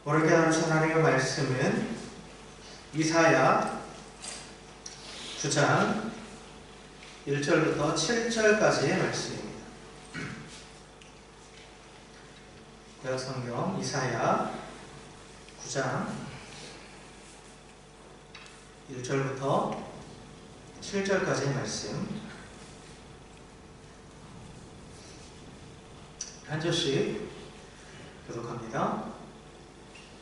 오늘 깨달은 하나님의 말씀은 이사야 9장 1절부터 7절까지의 말씀입니다. 구약성경 이사야 9장 1절부터 7절까지의 말씀 한 절씩 교독합니다.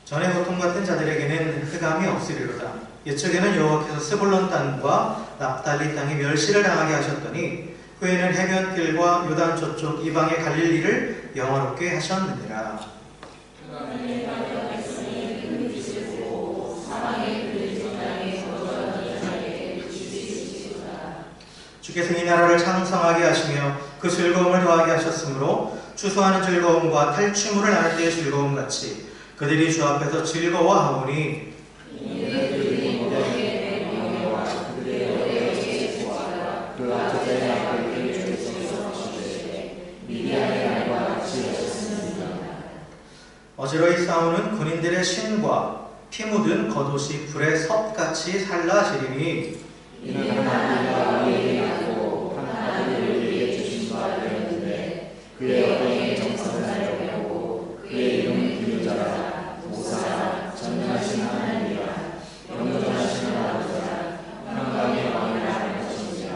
전에 고통받던 자들에게는 흑암이 없으리로다. 옛적에는 여호와께서 스불론 땅과 납달리 땅에 멸시를 당하게 하셨더니 후에는 해변길과 요단 저쪽 이방의 갈릴리를 영화롭게 하셨느니라. 주께서 이 나라를 창성하게 하시며 그 즐거움을 더하게 하셨으므로 추수하는 즐거움과 탈취물을 나눌 때의 즐거움 같이 그들이 주 앞에서 즐거워하오니 어지러이 싸우는 군인들의 신과 피 묻은 겉옷이 불의 섭같이 살라지리니 이는 하나님과 우리에게 하고 하나님을 우리에게 주신 바 되었는데 그의 어떤 정성을 살려고 그의 이름은 기유자라 모사 전능하신 하나님이라 영존하신 하나님이라 평강의 왕을 하는 것이니라.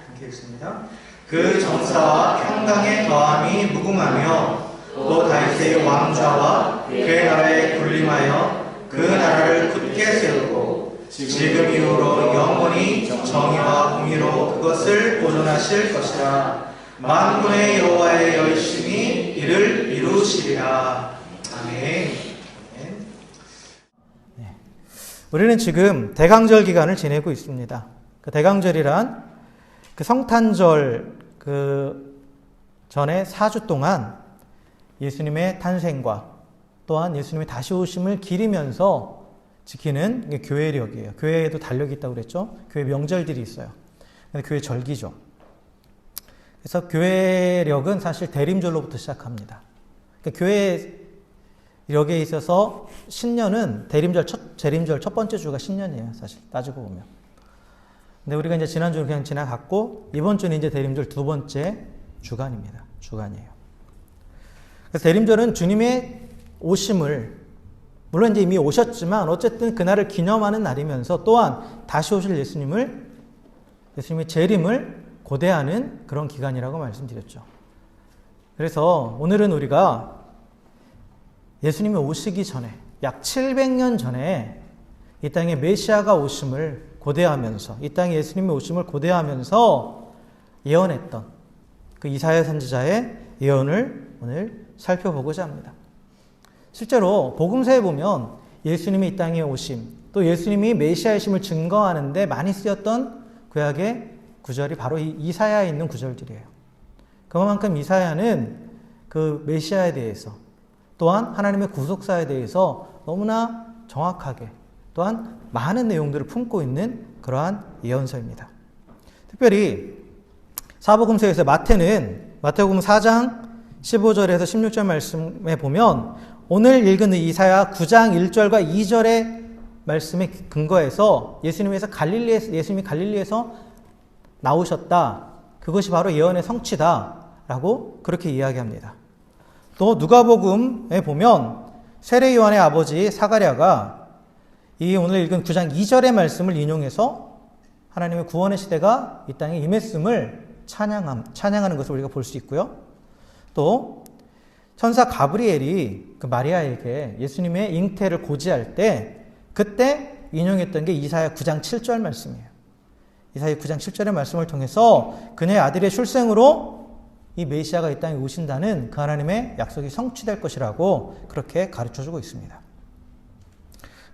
함께 읽습니다. 그 정사와 평강의 더함이 무궁하며 또 다윗의 왕좌와 그의 나라에 군림하여 그 나라를 굳게 세우고 지금 이후로 영원히 정의와 공의로 그것을 보존하실 것이라. 만군의 여호와의 열심히 이를 이루시리라. 아멘. 우리는 지금 대강절 기간을 지내고 있습니다. 그 대강절이란 그 성탄절 전에 4주 동안 예수님의 탄생과 또한 예수님의 다시 오심을 기리면서 지키는 게 교회력이에요. 교회에도 달력이 있다고 그랬죠. 교회 명절들이 있어요. 근데 교회 절기죠. 그래서 교회력은 사실 대림절로부터 시작합니다. 그러니까 교회력에 있어서 신년은 대림절 첫 번째 주가 신년이에요. 사실 따지고 보면. 근데 우리가 이제 지난주는 그냥 지나갔고 이번 주는 이제 대림절 두 번째 주간이에요. 그래서 대림절은 주님의 오심을 물론 이제 이미 오셨지만 어쨌든 그날을 기념하는 날이면서 또한 다시 오실 예수님의 재림을 고대하는 그런 기간이라고 말씀드렸죠. 그래서 오늘은 우리가 예수님이 오시기 전에 약 700년 전에 이 땅에 메시아가 오심을 고대하면서 이 땅에 예수님이 오심을 고대하면서 예언했던 그 이사야 선지자의 예언을 오늘 살펴보고자 합니다. 실제로 복음서에 보면 예수님이 이 땅에 오심, 또 예수님이 메시아이심을 증거하는데 많이 쓰였던 구약의 구절이 바로 이 이사야에 있는 구절들이에요. 그만큼 이사야는 그 메시아에 대해서 또한 하나님의 구속사에 대해서 너무나 정확하게 또한 많은 내용들을 품고 있는 그러한 예언서입니다. 특별히 사복음서에서 마태복음 4장 15절에서 16절 말씀에 보면 오늘 읽은 이사야 9장 1절과 2절의 말씀에 근거해서 예수님이 갈릴리에서 나오셨다. 그것이 바로 예언의 성취다라고 그렇게 이야기합니다. 또 누가복음에 보면 세례 요한의 아버지 사가랴가 이 오늘 읽은 9장 2절의 말씀을 인용해서 하나님의 구원의 시대가 이 땅에 임했음을 찬양하는 것을 우리가 볼 수 있고요. 또 천사 가브리엘이 그 마리아에게 예수님의 잉태를 고지할 때 그때 인용했던 게 이사야 9장 7절 말씀이에요. 이사야 9장 7절의 말씀을 통해서 그녀의 아들의 출생으로 이 메시아가 이 땅에 오신다는 그 하나님의 약속이 성취될 것이라고 그렇게 가르쳐주고 있습니다.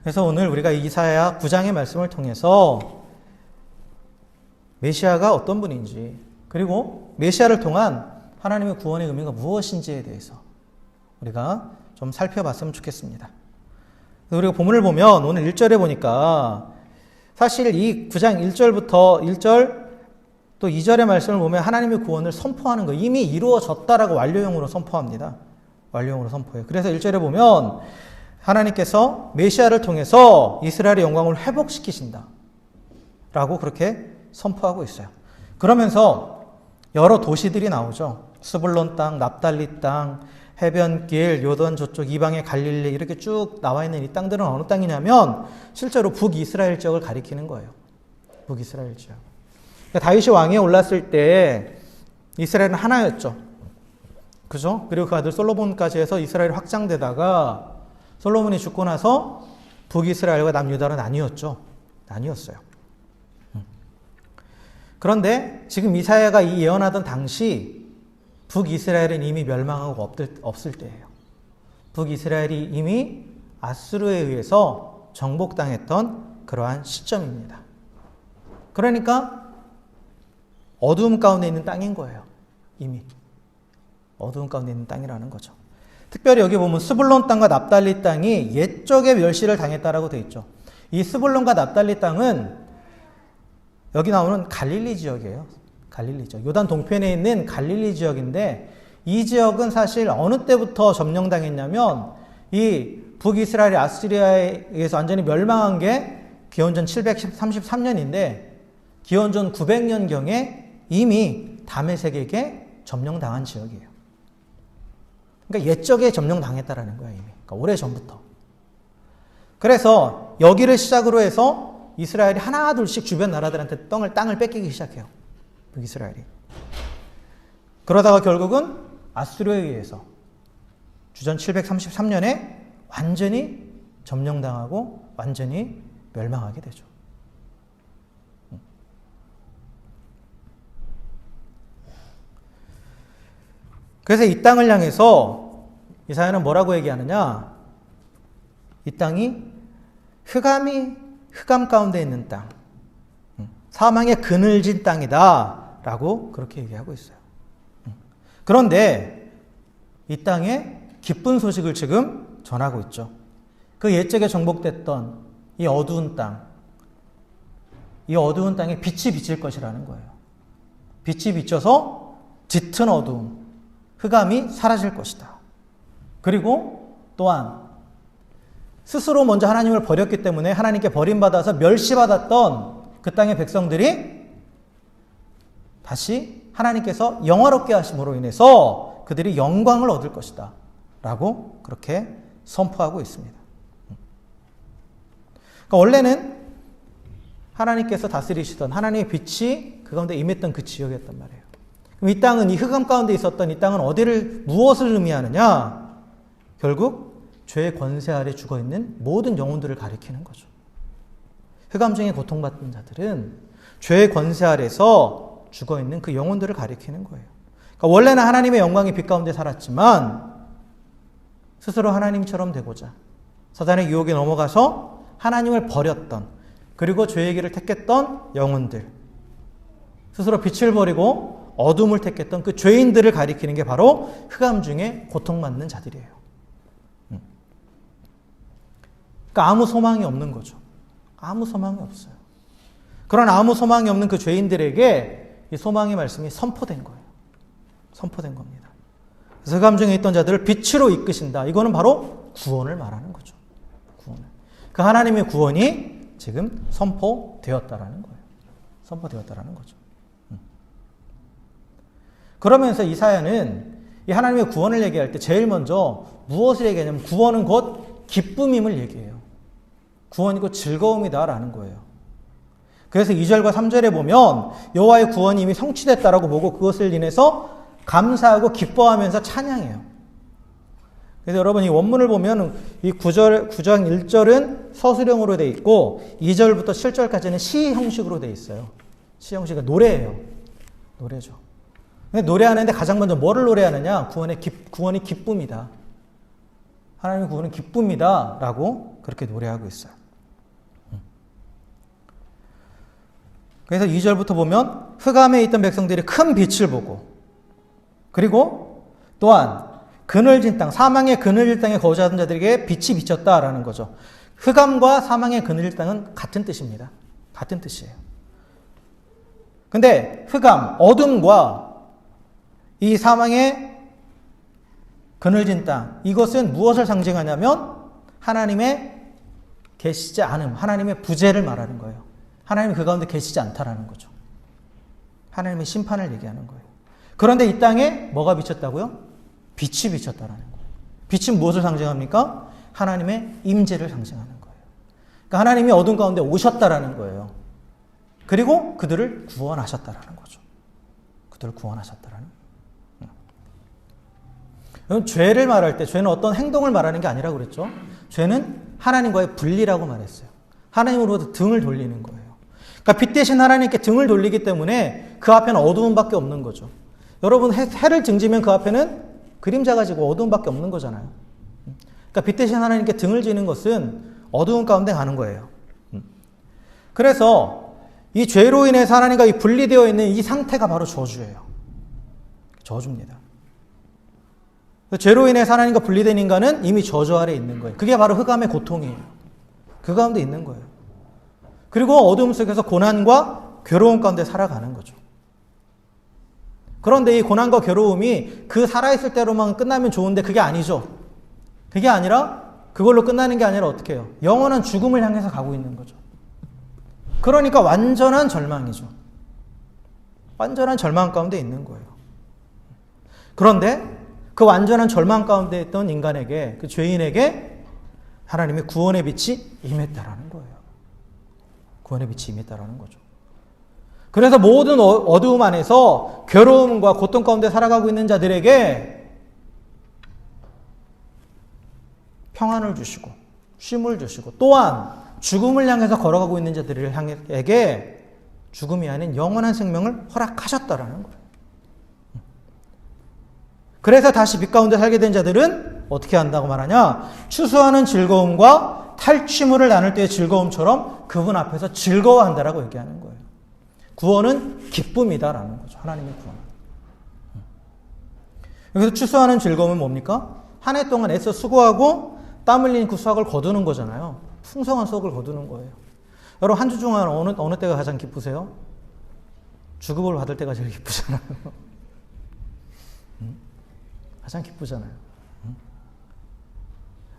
그래서 오늘 우리가 이사야 9장의 말씀을 통해서 메시아가 어떤 분인지 그리고 메시아를 통한 하나님의 구원의 의미가 무엇인지에 대해서 우리가 좀 살펴봤으면 좋겠습니다. 우리가 본문을 보면 오늘 1절에 보니까 사실 이 9장 1절부터 1절 또 2절의 말씀을 보면 하나님의 구원을 선포하는 거 이미 이루어졌다라고 완료형으로 선포합니다. 완료형으로 선포해요. 그래서 1절에 보면 하나님께서 메시아를 통해서 이스라엘의 영광을 회복시키신다 라고 그렇게 선포하고 있어요. 그러면서 여러 도시들이 나오죠. 스불론 땅, 납달리 땅, 해변길, 요단 저쪽 이방의 갈릴리 이렇게 쭉 나와 있는 이 땅들은 어느 땅이냐면 실제로 북이스라엘 지역을 가리키는 거예요. 북이스라엘 지역. 그러니까 다윗이 왕위에 올랐을 때 이스라엘은 하나였죠. 그죠? 그리고 그 아들 솔로몬까지 해서 이스라엘이 확장되다가 솔로몬이 죽고 나서 북이스라엘과 남유다로 나뉘었죠. 나뉘었어요. 그런데 지금 이사야가 이 예언하던 당시 북이스라엘은 이미 멸망하고 없을 때예요. 북이스라엘이 이미 아수르에 의해서 정복당했던 그러한 시점입니다. 그러니까 어두움 가운데 있는 땅인 거예요. 이미. 어두움 가운데 있는 땅이라는 거죠. 특별히 여기 보면 스불론 땅과 납달리 땅이 옛적에 멸시를 당했다라고 되어 있죠. 이 스불론과 납달리 땅은 여기 나오는 갈릴리 지역이에요. 갈릴리 지역. 요단 동편에 있는 갈릴리 지역인데 이 지역은 사실 어느 때부터 점령당했냐면 이 북이스라엘이 아스리아에 의해서 완전히 멸망한 게 기원전 733년인데 기원전 900년경에 이미 다메섹에게 점령당한 지역이에요. 그러니까 옛적에 점령당했다라는 거야, 이미. 그러니까 오래전부터. 그래서 여기를 시작으로 해서 이스라엘이 하나 둘씩 주변 나라들한테 땅을 뺏기기 시작해요. 북이스라엘이. 그러다가 결국은 아수르에 의해서 주전 733년에 완전히 점령당하고 완전히 멸망하게 되죠. 그래서 이 땅을 향해서 이사야는 뭐라고 얘기하느냐? 이 땅이 흑암 가운데 있는 땅, 사망의 그늘진 땅이다 라고 그렇게 얘기하고 있어요. 그런데 이 땅에 기쁜 소식을 지금 전하고 있죠. 그 옛적에 정복됐던 이 어두운 땅, 이 어두운 땅에 빛이 비칠 것이라는 거예요. 빛이 비쳐서 짙은 어두움, 흑암이 사라질 것이다. 그리고 또한 스스로 먼저 하나님을 버렸기 때문에 하나님께 버림받아서 멸시받았던 그 땅의 백성들이 다시 하나님께서 영화롭게 하심으로 인해서 그들이 영광을 얻을 것이다 라고 그렇게 선포하고 있습니다. 그러니까 원래는 하나님께서 다스리시던 하나님의 빛이 그 가운데 임했던 그 지역이었단 말이에요. 그럼 이 땅은, 이 흑암 가운데 있었던 이 땅은 무엇을 의미하느냐? 결국 죄의 권세 아래 죽어있는 모든 영혼들을 가리키는 거죠. 흑암 중에 고통받는 자들은 죄의 권세 아래서 죽어있는 그 영혼들을 가리키는 거예요. 그러니까 원래는 하나님의 영광의 빛 가운데 살았지만 스스로 하나님처럼 되고자 사단의 유혹에 넘어가서 하나님을 버렸던, 그리고 죄의 길을 택했던 영혼들, 스스로 빛을 버리고 어둠을 택했던 그 죄인들을 가리키는 게 바로 흑암 중에 고통받는 자들이에요. 그러니까 아무 소망이 없는 거죠. 아무 소망이 없어요. 그런 아무 소망이 없는 그 죄인들에게 이 소망의 말씀이 선포된 거예요. 선포된 겁니다. 그래서 흑암 중에 있던 자들을 빛으로 이끄신다. 이거는 바로 구원을 말하는 거죠. 구원을. 그 하나님의 구원이 지금 선포되었다라는 거예요. 선포되었다라는 거죠. 그러면서 이사야는 이 하나님의 구원을 얘기할 때 제일 먼저 무엇을 얘기하냐면 구원은 곧 기쁨임을 얘기해요. 구원이 곧 즐거움이다라는 거예요. 그래서 2절과 3절에 보면 여호와의 구원이 이미 성취됐다라고 보고 그것을 인해서 감사하고 기뻐하면서 찬양해요. 그래서 여러분 이 원문을 보면 이 9장 1절은 서술형으로 되어 있고 2절부터 7절까지는 시 형식으로 되어 있어요. 시 형식은 노래예요. 노래죠. 근데 노래하는데 가장 먼저 뭐를 노래하느냐? 구원이 기쁨이다. 하나님의 구원은 기쁨이다 라고 그렇게 노래하고 있어요. 그래서 2절부터 보면 흑암에 있던 백성들이 큰 빛을 보고, 그리고 또한 그늘진 땅, 사망의 그늘진 땅에 거주하던 자들에게 빛이 비쳤다라는 거죠. 흑암과 사망의 그늘진 땅은 같은 뜻입니다. 같은 뜻이에요. 근데 흑암, 어둠과 이 사망의 그늘진 땅, 이것은 무엇을 상징하냐면 하나님의 계시지 않음, 하나님의 부재를 말하는 거예요. 하나님이 그 가운데 계시지 않다라는 거죠. 하나님의 심판을 얘기하는 거예요. 그런데 이 땅에 뭐가 비쳤다고요? 빛이 비쳤다라는 거예요. 빛은 무엇을 상징합니까? 하나님의 임재를 상징하는 거예요. 그러니까 하나님이 어둠 가운데 오셨다라는 거예요. 그리고 그들을 구원하셨다라는 거죠. 그들을 구원하셨다라는 거예요. 죄를 말할 때 죄는 어떤 행동을 말하는 게 아니라고 그랬죠. 죄는 하나님과의 분리라고 말했어요. 하나님으로부터 등을 돌리는 거예요. 그러니까 빛 대신 하나님께 등을 돌리기 때문에 그 앞에는 어두움밖에 없는 거죠. 여러분 해를 등지면 그 앞에는 그림자가 지고 어두움밖에 없는 거잖아요. 그러니까 빛 대신 하나님께 등을 지는 것은 어두운 가운데 가는 거예요. 그래서 이 죄로 인해서 하나님과 이 분리되어 있는 이 상태가 바로 저주예요. 저주입니다. 죄로 인해서 하나님과 분리된 인간은 이미 저주 아래에 있는 거예요. 그게 바로 흑암의 고통이에요. 그 가운데 있는 거예요. 그리고 어둠 속에서 고난과 괴로움 가운데 살아가는 거죠. 그런데 이 고난과 괴로움이 그 살아있을 때로만 끝나면 좋은데 그게 아니죠. 그게 아니라 그걸로 끝나는 게 아니라 어떻게 해요? 영원한 죽음을 향해서 가고 있는 거죠. 그러니까 완전한 절망이죠. 완전한 절망 가운데 있는 거예요. 그런데 그 완전한 절망 가운데 있던 인간에게, 그 죄인에게 하나님의 구원의 빛이 임했다라는 거예요. 구원의 빛이 임했다라는 거죠. 그래서 모든 어두움 안에서 괴로움과 고통 가운데 살아가고 있는 자들에게 평안을 주시고 쉼을 주시고 또한 죽음을 향해서 걸어가고 있는 자들에게 죽음이 아닌 영원한 생명을 허락하셨다라는 거예요. 그래서 다시 빛 가운데 살게 된 자들은 어떻게 한다고 말하냐? 추수하는 즐거움과 탈취물을 나눌 때의 즐거움처럼 그분 앞에서 즐거워한다라고 얘기하는 거예요. 구원은 기쁨이다라는 거죠. 하나님의 구원. 여기서 추수하는 즐거움은 뭡니까? 한 해 동안 애써 수고하고 땀 흘린 그 수확을 거두는 거잖아요. 풍성한 수확을 거두는 거예요. 여러분 한 주 중에 어느 때가 가장 기쁘세요? 주급을 받을 때가 제일 기쁘잖아요. 가장 기쁘잖아요.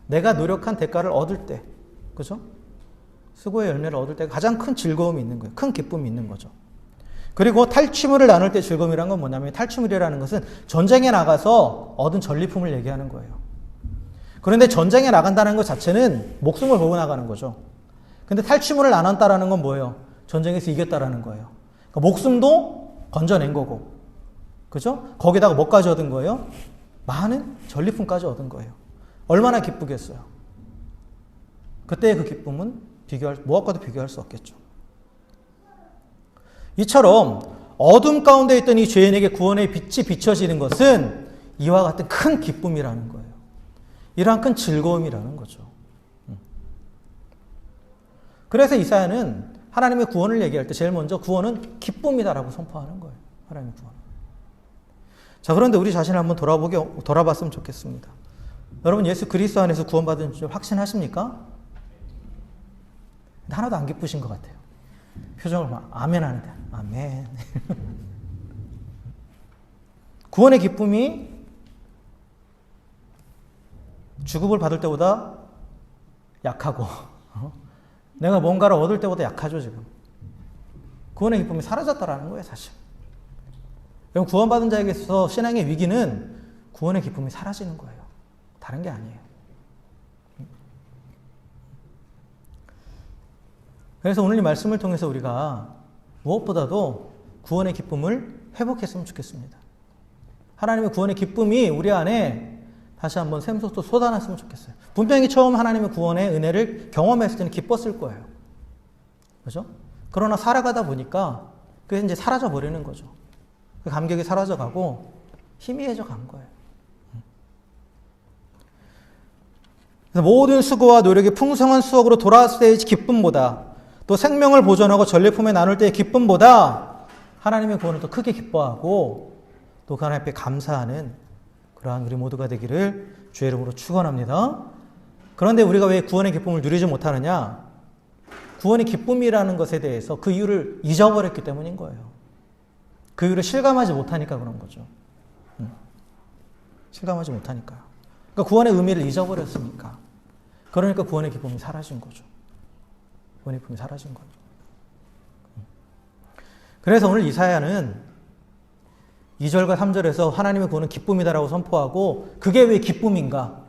내가 노력한 대가를 얻을 때, 그죠? 수고의 열매를 얻을 때가 가장 큰 즐거움이 있는 거예요. 큰 기쁨이 있는 거죠. 그리고 탈취물을 나눌 때 즐거움이란 건 뭐냐면 탈취물이라는 것은 전쟁에 나가서 얻은 전리품을 얘기하는 거예요. 그런데 전쟁에 나간다는 것 자체는 목숨을 걸고 나가는 거죠. 근데 탈취물을 나눴다라는 건 뭐예요? 전쟁에서 이겼다라는 거예요. 그러니까 목숨도 건져낸 거고, 그죠? 거기다가 뭐까지 얻은 거예요? 많은 전리품까지 얻은 거예요. 얼마나 기쁘겠어요? 그때의 그 기쁨은 무엇과도 비교할 수 없겠죠. 이처럼 어둠 가운데 있던 이 죄인에게 구원의 빛이 비춰지는 것은 이와 같은 큰 기쁨이라는 거예요. 이러한 큰 즐거움이라는 거죠. 그래서 이사야는 하나님의 구원을 얘기할 때 제일 먼저 구원은 기쁨이다라고 선포하는 거예요. 하나님의 구원. 자, 그런데 우리 자신을 한번 돌아봤으면 좋겠습니다. 여러분 예수 그리스도 안에서 구원받은 줄 확신하십니까? 하나도 안 기쁘신 것 같아요. 표정을 막 아멘 하는데 아멘. 구원의 기쁨이 주급을 받을 때보다 약하고 내가 뭔가를 얻을 때보다 약하죠 지금. 구원의 기쁨이 사라졌다라는 거예요 사실. 여러분 구원받은 자에게 있어서 신앙의 위기는 구원의 기쁨이 사라지는 거예요. 다른 게 아니에요. 그래서 오늘 이 말씀을 통해서 우리가 무엇보다도 구원의 기쁨을 회복했으면 좋겠습니다. 하나님의 구원의 기쁨이 우리 안에 다시 한번 샘솟도 쏟아났으면 좋겠어요. 분명히 처음 하나님의 구원의 은혜를 경험했을 때는 기뻤을 거예요. 그죠? 그러나 살아가다 보니까 그게 이제 사라져 버리는 거죠. 그 감격이 사라져 가고 희미해져 간 거예요. 그래서 모든 수고와 노력이 풍성한 수확으로 돌아왔을 때의 기쁨보다 또 생명을 보존하고 전리품에 나눌 때의 기쁨보다 하나님의 구원을 더 크게 기뻐하고 또 그 하나님 앞에 감사하는 그러한 우리 모두가 되기를 주의 이름으로 축원합니다. 그런데 우리가 왜 구원의 기쁨을 누리지 못하느냐? 구원의 기쁨이라는 것에 대해서 그 이유를 잊어버렸기 때문인 거예요. 그 이유를 실감하지 못하니까 그런 거죠. 실감하지 못하니까요. 그러니까 구원의 의미를 잊어버렸으니까. 그러니까 구원의 기쁨이 사라진 거죠. 구원의 기쁨이 사라진 거예요. 그래서 오늘 이사야는 2절과 3절에서 하나님의 구원은 기쁨이다라고 선포하고 그게 왜 기쁨인가?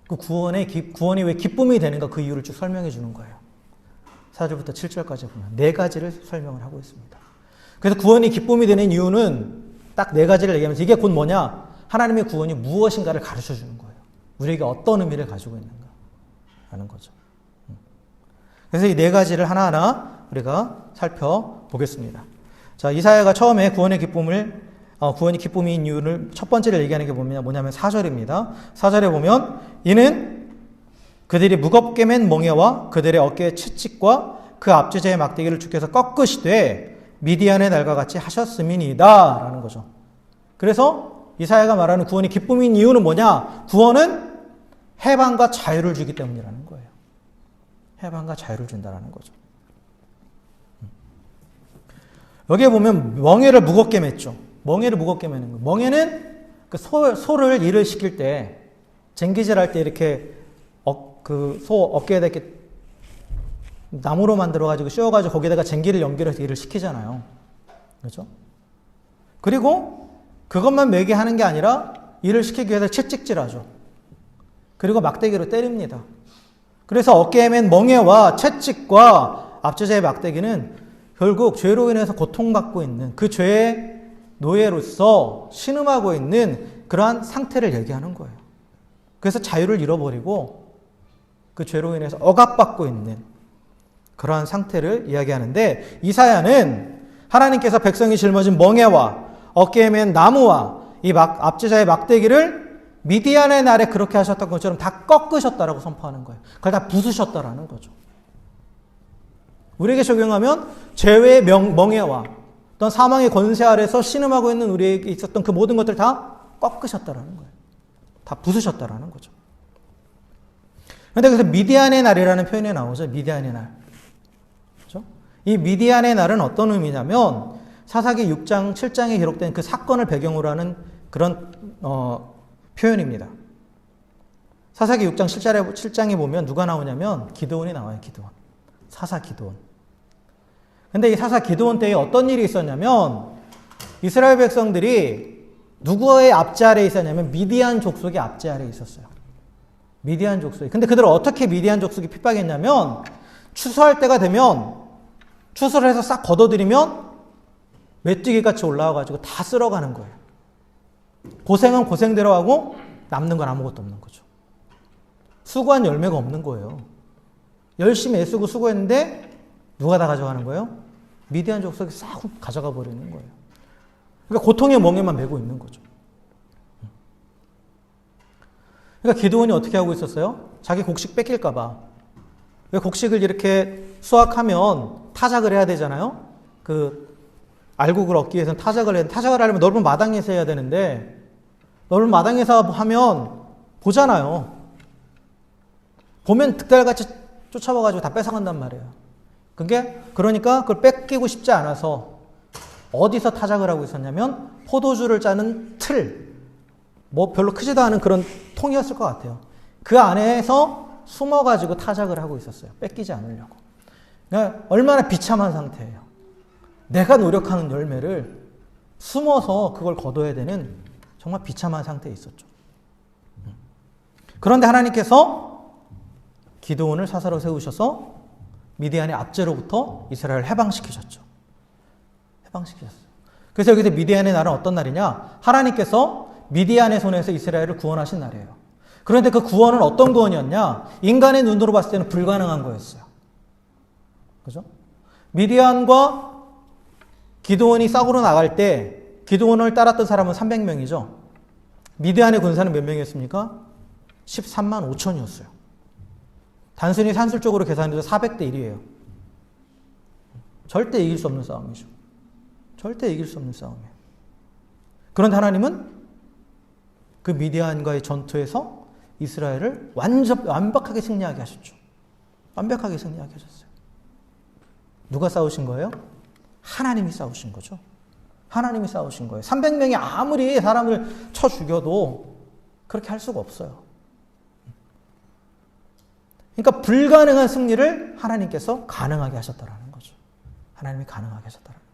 그 구원이 왜 기쁨이 되는가? 그 이유를 쭉 설명해 주는 거예요. 4절부터 7절까지 보면 네 가지를 설명을 하고 있습니다. 그래서 구원이 기쁨이 되는 이유는 딱 네 가지를 얘기하면서 이게 곧 뭐냐? 하나님의 구원이 무엇인가를 가르쳐 주는 거예요. 우리에게 어떤 의미를 가지고 있는가 하는 거죠. 그래서 이 네 가지를 하나하나 우리가 살펴보겠습니다. 자, 이사야가 처음에 구원이 기쁨인 이유를 첫 번째를 얘기하는 게 뭐냐면 4절입니다. 4절에 보면 이는 그들이 무겁게 맨 멍에와 그들의 어깨의 채찍과 그 앞주제의 막대기를 주께서 꺾으시되 미디안의 날과 같이 하셨음이니이다 라는 거죠. 그래서 이사야가 말하는 구원이 기쁨인 이유는 뭐냐? 구원은 해방과 자유를 주기 때문이라는 거예요. 해방과 자유를 준다라는 거죠. 여기에 보면 멍에를 무겁게 맸죠. 멍에를 무겁게 매는 거예요. 멍에는 그 소를 일을 시킬 때 쟁기질 할 때 이렇게 그 소 어깨에다 이렇게 나무로 만들어가지고 씌워가지고 거기다가 쟁기를 연결해서 일을 시키잖아요. 그렇죠? 그리고 그것만 매게 하는 게 아니라 일을 시키기 위해서 채찍질하죠. 그리고 막대기로 때립니다. 그래서 어깨에 맨 멍에와 채찍과 앞주제의 막대기는 결국 죄로 인해서 고통받고 있는 그 죄의 노예로서 신음하고 있는 그러한 상태를 얘기하는 거예요. 그래서 자유를 잃어버리고 그 죄로 인해서 억압받고 있는 그러한 상태를 이야기하는데 이사야는 하나님께서 백성이 짊어진 멍에와 어깨에 맨 나무와 이 앞제자의 막대기를 미디안의 날에 그렇게 하셨던 것처럼 다 꺾으셨다라고 선포하는 거예요. 그걸 다 부수셨다라는 거죠. 우리에게 적용하면 죄의 멍에와 어떤 사망의 권세 아래서 신음하고 있는 우리에게 있었던 그 모든 것들 다 꺾으셨다라는 거예요. 다 부수셨다라는 거죠. 그런데 그래서 미디안의 날이라는 표현이 나오죠. 미디안의 날. 그렇죠? 이 미디안의 날은 어떤 의미냐면 사사기 6장, 7장에 기록된 그 사건을 배경으로 하는 그런 표현입니다. 사사기 6장 7장에 보면 누가 나오냐면 기드온이 나와요. 기드온. 사사 기드온. 근데 이 사사 기드온 때에 어떤 일이 있었냐면 이스라엘 백성들이 누구의 압제 아래에 있었냐면 미디안 족속의 압제 아래에 있었어요. 미디안 족속이. 근데 그들을 어떻게 미디안 족속이 핍박했냐면 추수할 때가 되면 추수를 해서 싹 걷어들이면 메뚜기 같이 올라와가지고 다 쓸어가는 거예요. 고생은 고생대로 하고 남는 건 아무것도 없는 거죠. 수고한 열매가 없는 거예요. 열심히 애쓰고 수고했는데 누가 다 가져가는 거예요? 미디안 족속이 싹 가져가 버리는 거예요. 그러니까 고통의 멍에만 메고 있는 거죠. 그러니까 기드온이 어떻게 하고 있었어요? 자기 곡식 뺏길까 봐. 왜 곡식을 이렇게 수확하면 타작을 해야 되잖아요? 그 알곡을 얻기 위해서는 타작을 하려면 넓은 마당에서 해야 되는데 넓은 마당에서 하면 보잖아요. 보면 득달같이 쫓아와가지고 다 뺏어간단 말이에요. 그러니까 그걸 뺏기고 싶지 않아서 어디서 타작을 하고 있었냐면 포도주를 짜는 틀, 뭐 별로 크지도 않은 그런 통이었을 것 같아요. 그 안에서 숨어가지고 타작을 하고 있었어요. 뺏기지 않으려고. 그러니까 얼마나 비참한 상태예요. 내가 노력하는 열매를 숨어서 그걸 거둬야 되는 정말 비참한 상태에 있었죠. 그런데 하나님께서 기드온을 사사로 세우셔서 미디안의 압제로부터 이스라엘을 해방시키셨죠. 해방시키셨어요. 그래서 여기서 미디안의 날은 어떤 날이냐? 하나님께서 미디안의 손에서 이스라엘을 구원하신 날이에요. 그런데 그 구원은 어떤 구원이었냐? 인간의 눈으로 봤을 때는 불가능한 거였어요. 그죠? 미디안과 기드온이 싸우러 나갈 때 기드온을 따랐던 사람은 300명이죠. 미디안의 군사는 몇 명이었습니까? 13만 5천이었어요. 단순히 산술적으로 계산해도 400대 1이에요. 절대 이길 수 없는 싸움이죠. 절대 이길 수 없는 싸움이에요. 그런데 하나님은 그 미디안과의 전투에서 이스라엘을 완벽하게 승리하게 하셨죠. 완벽하게 승리하게 하셨어요. 누가 싸우신 거예요? 하나님이 싸우신 거죠. 하나님이 싸우신 거예요. 300명이 아무리 사람을 쳐 죽여도 그렇게 할 수가 없어요. 그러니까 불가능한 승리를 하나님께서 가능하게 하셨다라는 거죠. 하나님이 가능하게 하셨다라는 거죠.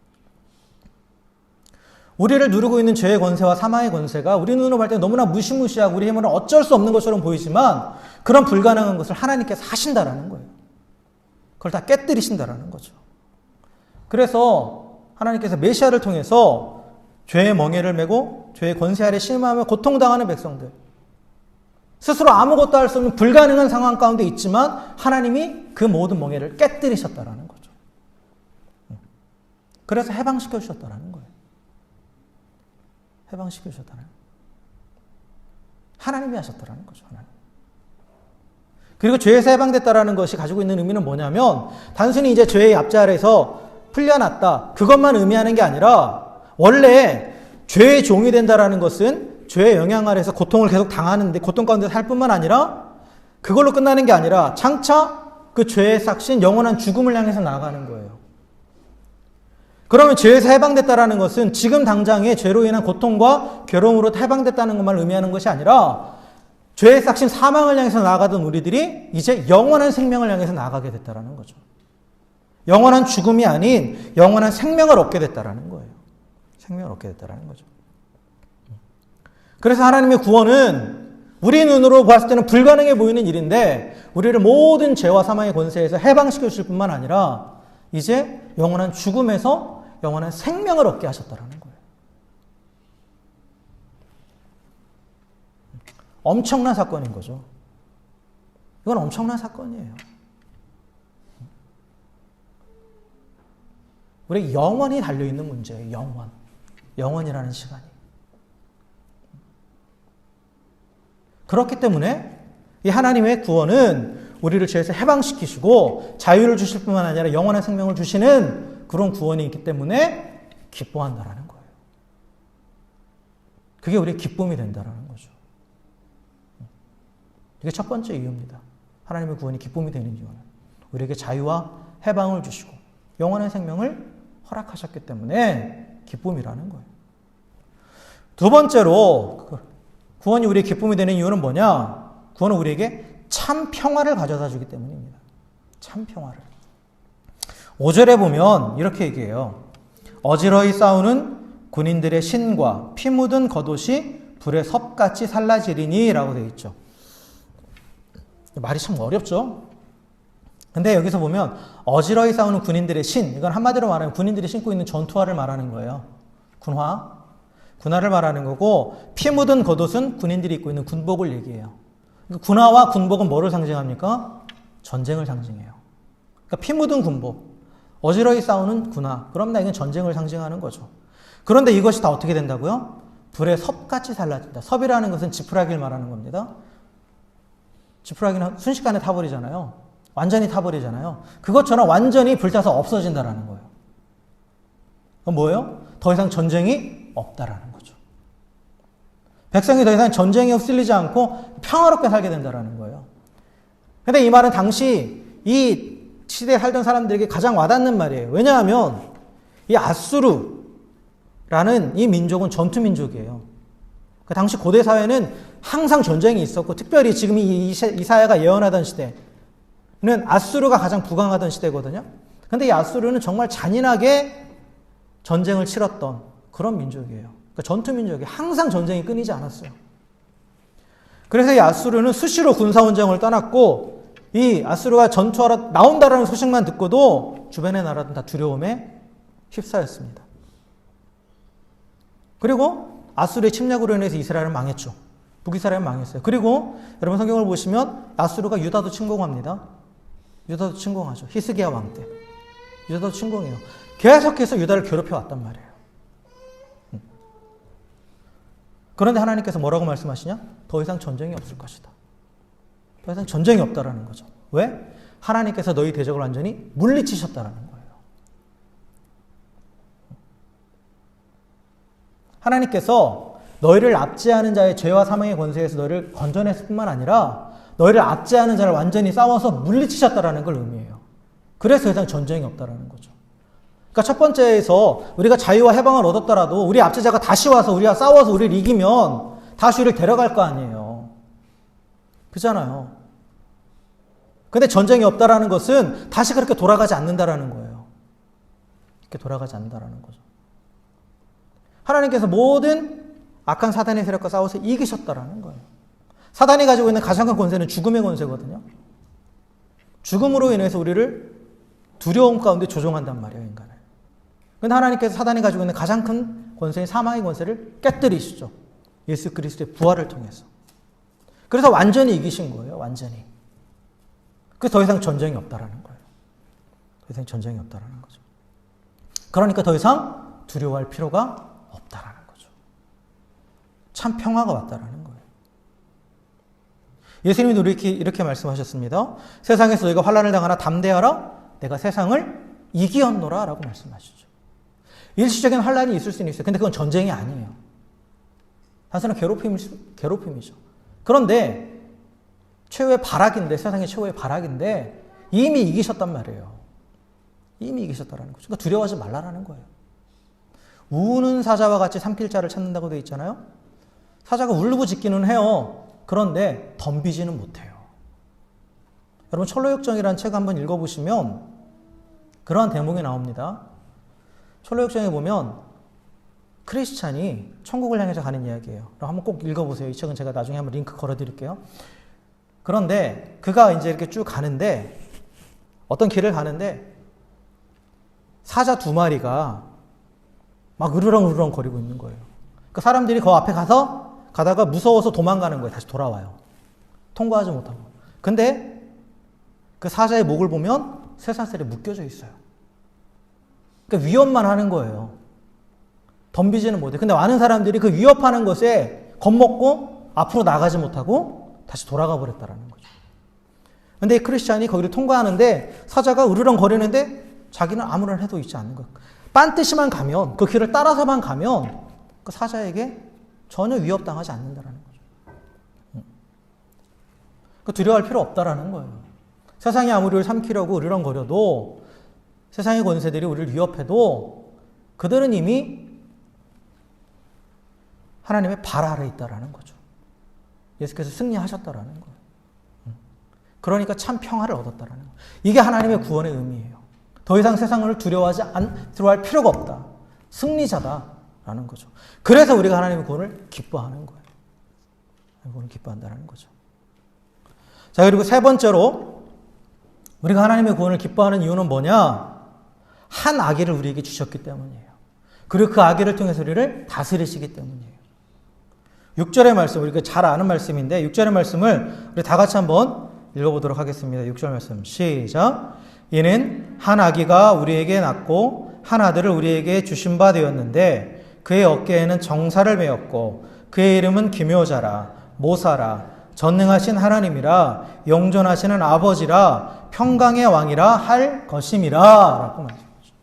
우리를 누르고 있는 죄의 권세와 사망의 권세가 우리 눈으로 볼 때 너무나 무시무시하고 우리 힘으로 어쩔 수 없는 것처럼 보이지만 그런 불가능한 것을 하나님께서 하신다라는 거예요. 그걸 다 깨뜨리신다라는 거죠. 그래서 하나님께서 메시아를 통해서 죄의 멍에를 메고 죄의 권세 아래 심하며 고통당하는 백성들, 스스로 아무것도 할 수 없는 불가능한 상황 가운데 있지만 하나님이 그 모든 멍에를 깨뜨리셨다라는 거죠. 그래서 해방시켜 주셨다라는 거예요. 해방시켜 주셨다는 하나님이 하셨다라는 거죠. 하나님. 그리고 죄에서 해방됐다라는 것이 가지고 있는 의미는 뭐냐면 단순히 이제 죄의 압제 아래에서 풀려났다, 그것만 의미하는 게 아니라 원래 죄의 종이 된다라는 것은 죄의 영향 아래에서 고통을 계속 당하는데 고통 가운데 살 뿐만 아니라 그걸로 끝나는 게 아니라 장차 그 죄의 삭신 영원한 죽음을 향해서 나아가는 거예요. 그러면 죄에서 해방됐다라는 것은 지금 당장의 죄로 인한 고통과 괴로움으로 해방됐다는 것만 의미하는 것이 아니라 죄의 삭신 사망을 향해서 나아가던 우리들이 이제 영원한 생명을 향해서 나아가게 됐다라는 거죠. 영원한 죽음이 아닌 영원한 생명을 얻게 됐다라는 거예요. 생명을 얻게 됐다라는 거죠. 그래서 하나님의 구원은 우리 눈으로 봤을 때는 불가능해 보이는 일인데 우리를 모든 죄와 사망의 권세에서 해방시켜 주실 뿐만 아니라 이제 영원한 죽음에서 영원한 생명을 얻게 하셨다라는 거예요. 엄청난 사건인 거죠. 이건 엄청난 사건이에요. 우리 영원히 달려있는 문제예요. 영원. 영원이라는 시간이. 그렇기 때문에 이 하나님의 구원은 우리를 죄에서 해방시키시고 자유를 주실 뿐만 아니라 영원한 생명을 주시는 그런 구원이 있기 때문에 기뻐한다라는 거예요. 그게 우리의 기쁨이 된다라는 거죠. 이게 첫 번째 이유입니다. 하나님의 구원이 기쁨이 되는 이유는 우리에게 자유와 해방을 주시고 영원한 생명을 허락하셨기 때문에 기쁨이라는 거예요. 두 번째로 구원이 우리의 기쁨이 되는 이유는 뭐냐? 구원은 우리에게 참 평화를 가져다 주기 때문입니다. 참 평화를. 5절에 보면 이렇게 얘기해요. 어지러이 싸우는 군인들의 신과 피 묻은 겉옷이 불의 섭같이 살라지리니 라고 되어 있죠. 말이 참 어렵죠? 근데 여기서 보면 어지러이 싸우는 군인들의 신, 이건 한마디로 말하면 군인들이 신고 있는 전투화를 말하는 거예요. 군화를 말하는 거고, 피 묻은 겉옷은 군인들이 입고 있는 군복을 얘기해요. 군화와 군복은 뭐를 상징합니까? 전쟁을 상징해요. 그러니까 피 묻은 군복, 어지러이 싸우는 군화, 그럼 이건 전쟁을 상징하는 거죠. 그런데 이것이 다 어떻게 된다고요? 불의 섭같이 살라진다. 섭이라는 것은 지푸라기를 말하는 겁니다. 지푸라기는 순식간에 타버리잖아요. 완전히 타버리잖아요. 그것처럼 완전히 불타서 없어진다라는 거예요. 그럼 뭐예요? 더 이상 전쟁이 없다라는 거죠. 백성이 더 이상 전쟁에 휩쓸리지 않고 평화롭게 살게 된다라는 거예요. 근데 이 말은 당시 이 시대에 살던 사람들에게 가장 와닿는 말이에요. 왜냐하면 이 아수르라는 이 민족은 전투민족이에요. 그 당시 고대 사회는 항상 전쟁이 있었고, 특별히 지금 이사야가 예언하던 시대는 아수르가 가장 부강하던 시대거든요. 근데 이 아수르는 정말 잔인하게 전쟁을 치렀던 그런 민족이에요. 그러니까 전투민족이 항상 전쟁이 끊이지 않았어요. 그래서 이 아수르는 수시로 군사훈장을 떠났고, 이 아수르가 전투하러 나온다라는 소식만 듣고도 주변의 나라들은 다 두려움에 휩싸였습니다. 그리고 아수르의 침략으로 인해서 이스라엘은 망했죠. 북이스라엘은 망했어요. 그리고 여러분 성경을 보시면 아수르가 유다도 침공합니다. 유다도 침공하죠. 히스기야 왕 때. 유다도 침공해요. 계속해서 유다를 괴롭혀 왔단 말이에요. 그런데 하나님께서 뭐라고 말씀하시냐? 더 이상 전쟁이 없을 것이다. 더 이상 전쟁이 없다라는 거죠. 왜? 하나님께서 너희 대적을 완전히 물리치셨다라는 거예요. 하나님께서 너희를 압제하는 자의 죄와 사망의 권세에서 너희를 건져냈을 뿐만 아니라 너희를 압제하는 자를 완전히 싸워서 물리치셨다라는 걸 의미해요. 그래서 더 이상 전쟁이 없다라는 거죠. 그러니까 첫 번째에서 우리가 자유와 해방을 얻었더라도 우리 압제자가 다시 와서 우리가 싸워서 우리를 이기면 다시 우리를 데려갈 거 아니에요. 그잖아요. 근데 전쟁이 없다라는 것은 다시 그렇게 돌아가지 않는다라는 거예요. 이렇게 돌아가지 않는다라는 거죠. 하나님께서 모든 악한 사단의 세력과 싸워서 이기셨다라는 거예요. 사단이 가지고 있는 가장 큰 권세는 죽음의 권세거든요. 죽음으로 인해서 우리를 두려움 가운데 조종한단 말이에요, 인간을. 그런데 하나님께서 사단이 가지고 있는 가장 큰 권세인 사망의 권세를 깨뜨리시죠. 예수 그리스도의 부활을 통해서. 그래서 완전히 이기신 거예요, 완전히. 그래서 더 이상 전쟁이 없다라는 거예요. 더 이상 전쟁이 없다라는 거죠. 그러니까 더 이상 두려워할 필요가 없다라는 거죠. 참 평화가 왔다라는 거예요. 예수님도 이렇게 말씀하셨습니다. 세상에서 너희가 환난을 당하나 담대하라. 내가 세상을 이기었노라 라고 말씀하시죠. 일시적인 환난이 있을 수는 있어요. 근데 그건 전쟁이 아니에요. 단순한 괴롭힘이죠. 그런데 최후의 발악인데, 세상의 최후의 발악인데 이미 이기셨단 말이에요. 이미 이기셨다라는 거죠. 그러니까 두려워하지 말라라는 거예요. 우는 사자와 같이 삼킬 자를 찾는다고 되어 있잖아요. 사자가 울부짖기는 해요. 그런데 덤비지는 못해요. 여러분 철로역정이라는 책 한번 읽어보시면 그러한 대목이 나옵니다. 철로역정에 보면 크리스찬이 천국을 향해서 가는 이야기예요. 그럼 한번 꼭 읽어보세요. 이 책은 제가 나중에 한번 링크 걸어드릴게요. 그런데 그가 이제 이렇게 쭉 가는데 어떤 길을 가는데 사자 2마리가 막 으르렁으르렁 거리고 있는 거예요. 그 사람들이 그 앞에 가다가 무서워서 도망가는 거예요. 다시 돌아와요. 통과하지 못하고. 근데 그 사자의 목을 보면 쇠사슬에 묶여져 있어요. 그러니까 위협만 하는 거예요. 덤비지는 못해요. 근데 많은 사람들이 그 위협하는 것에 겁먹고 앞으로 나가지 못하고 다시 돌아가 버렸다라는 거죠. 근데 이 크리스찬이 거기를 통과하는데 사자가 으르렁 거리는데 자기는 아무런 해도 있지 않는 거예요. 빤듯이만 가면, 그 길을 따라서만 가면 그 사자에게 전혀 위협당하지 않는다라는 거죠. 그 두려워할 필요 없다라는 거예요. 세상이 아무리 우리를 삼키려고 으르렁거려도, 세상의 권세들이 우리를 위협해도 그들은 이미 하나님의 발 아래에 있다라는 거죠. 예수께서 승리하셨다라는 거예요. 그러니까 참 평화를 얻었다라는 거예요. 이게 하나님의 구원의 의미예요. 더 이상 세상을 두려워할 필요가 없다. 승리자다라는 거죠. 그래서 우리가 하나님의 구원을 기뻐하는 거예요. 구원을 기뻐한다는 거죠. 자, 그리고 세 번째로 우리가 하나님의 구원을 기뻐하는 이유는 뭐냐? 한 아기를 우리에게 주셨기 때문이에요. 그리고 그 아기를 통해서 우리를 다스리시기 때문이에요. 6절의 말씀, 우리가 잘 아는 말씀인데 6절의 말씀을 우리 다 같이 한번 읽어보도록 하겠습니다. 6절 말씀 시작. 이는 한 아기가 우리에게 낳고 한 아들을 우리에게 주신 바 되었는데 그의 어깨에는 정사를 메었고 그의 이름은 기묘자라 모사라 전능하신 하나님이라 영존하시는 아버지라 평강의 왕이라 할 것임이라 라고 말씀하죠.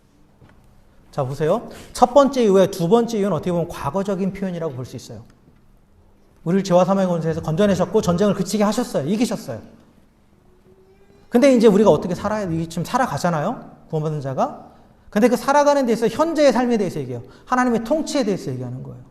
자, 보세요. 첫 번째 이유에 두 번째 이유는 어떻게 보면 과거적인 표현이라고 볼 수 있어요. 우리를 죄와 사망의 권세에서 건져내셨고 전쟁을 그치게 하셨어요. 이기셨어요. 근데 이제 우리가 어떻게 지금 살아가잖아요. 구원받은 자가. 근데 그 살아가는 데서 현재의 삶에 대해서 얘기해요. 하나님의 통치에 대해서 얘기하는 거예요.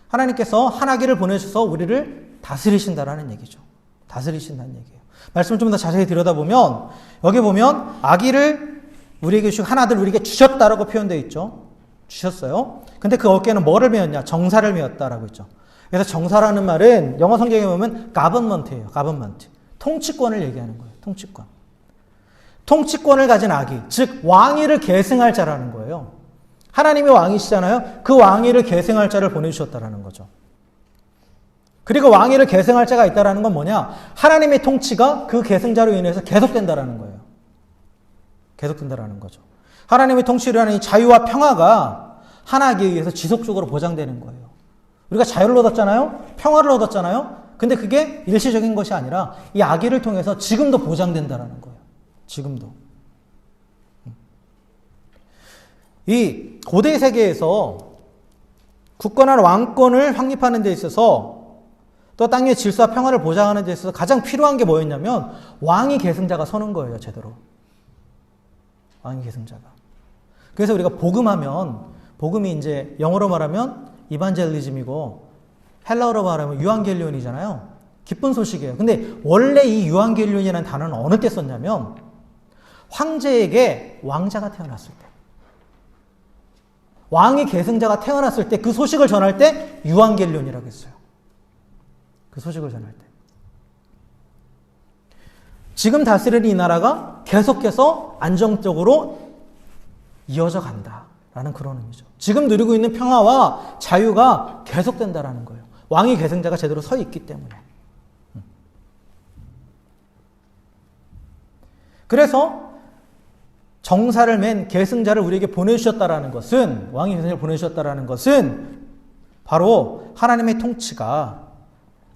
하나님께서 한 아기를 보내셔서 우리를 다스리신다라는 얘기죠. 다스리신다는 얘기예요. 말씀을 좀 더 자세히 들여다보면 여기 보면 아기를 우리에게 주시고 한 아들을 우리에게 주셨다라고 표현되어 있죠. 주셨어요. 근데 그 어깨에는 뭐를 메었냐? 정사를 메었다라고 있죠. 그래서 정사라는 말은 영어 성경에 보면 government예요. government. 통치권을 얘기하는 거예요. 통치권. 통치권을 가진 아기, 즉 왕위를 계승할 자라는 거예요. 하나님이 왕이시잖아요. 그 왕위를 계승할 자를 보내주셨다라는 거죠. 그리고 왕위를 계승할 자가 있다라는 건 뭐냐? 하나님의 통치가 그 계승자로 인해서 계속된다라는 거예요. 계속된다라는 거죠. 하나님의 통치를 하는 이 자유와 평화가 한 아기에 의해서 지속적으로 보장되는 거예요. 우리가 자유를 얻었잖아요. 평화를 얻었잖아요. 근데 그게 일시적인 것이 아니라 이 아기를 통해서 지금도 보장된다라는 거예요. 지금도. 이 고대 세계에서 굳건한 왕권을 확립하는 데 있어서 또 땅의 질서와 평화를 보장하는 데 있어서 가장 필요한 게 뭐였냐면 왕이 계승자가 서는 거예요. 제대로. 왕이 계승자가. 그래서 우리가 복음하면 복음이 이제 영어로 말하면 이반젤리즘이고 헬라어로 말하면 유앙겔리온이잖아요. 기쁜 소식이에요. 근데 원래 이 유한겔륜이라는 단어는 어느 때 썼냐면 황제에게 왕자가 태어났을 때, 왕의 계승자가 태어났을 때 그 소식을 전할 때 유한겔륜이라고 했어요. 그 소식을 전할 때. 지금 다스리는 이 나라가 계속해서 안정적으로 이어져 간다라는 그런 의미죠. 지금 누리고 있는 평화와 자유가 계속된다라는 거예요. 왕의 계승자가 제대로 서 있기 때문에. 그래서 정사를 맨 계승자를 우리에게 보내주셨다라는 것은, 왕의 계승자를 보내주셨다라는 것은 바로 하나님의 통치가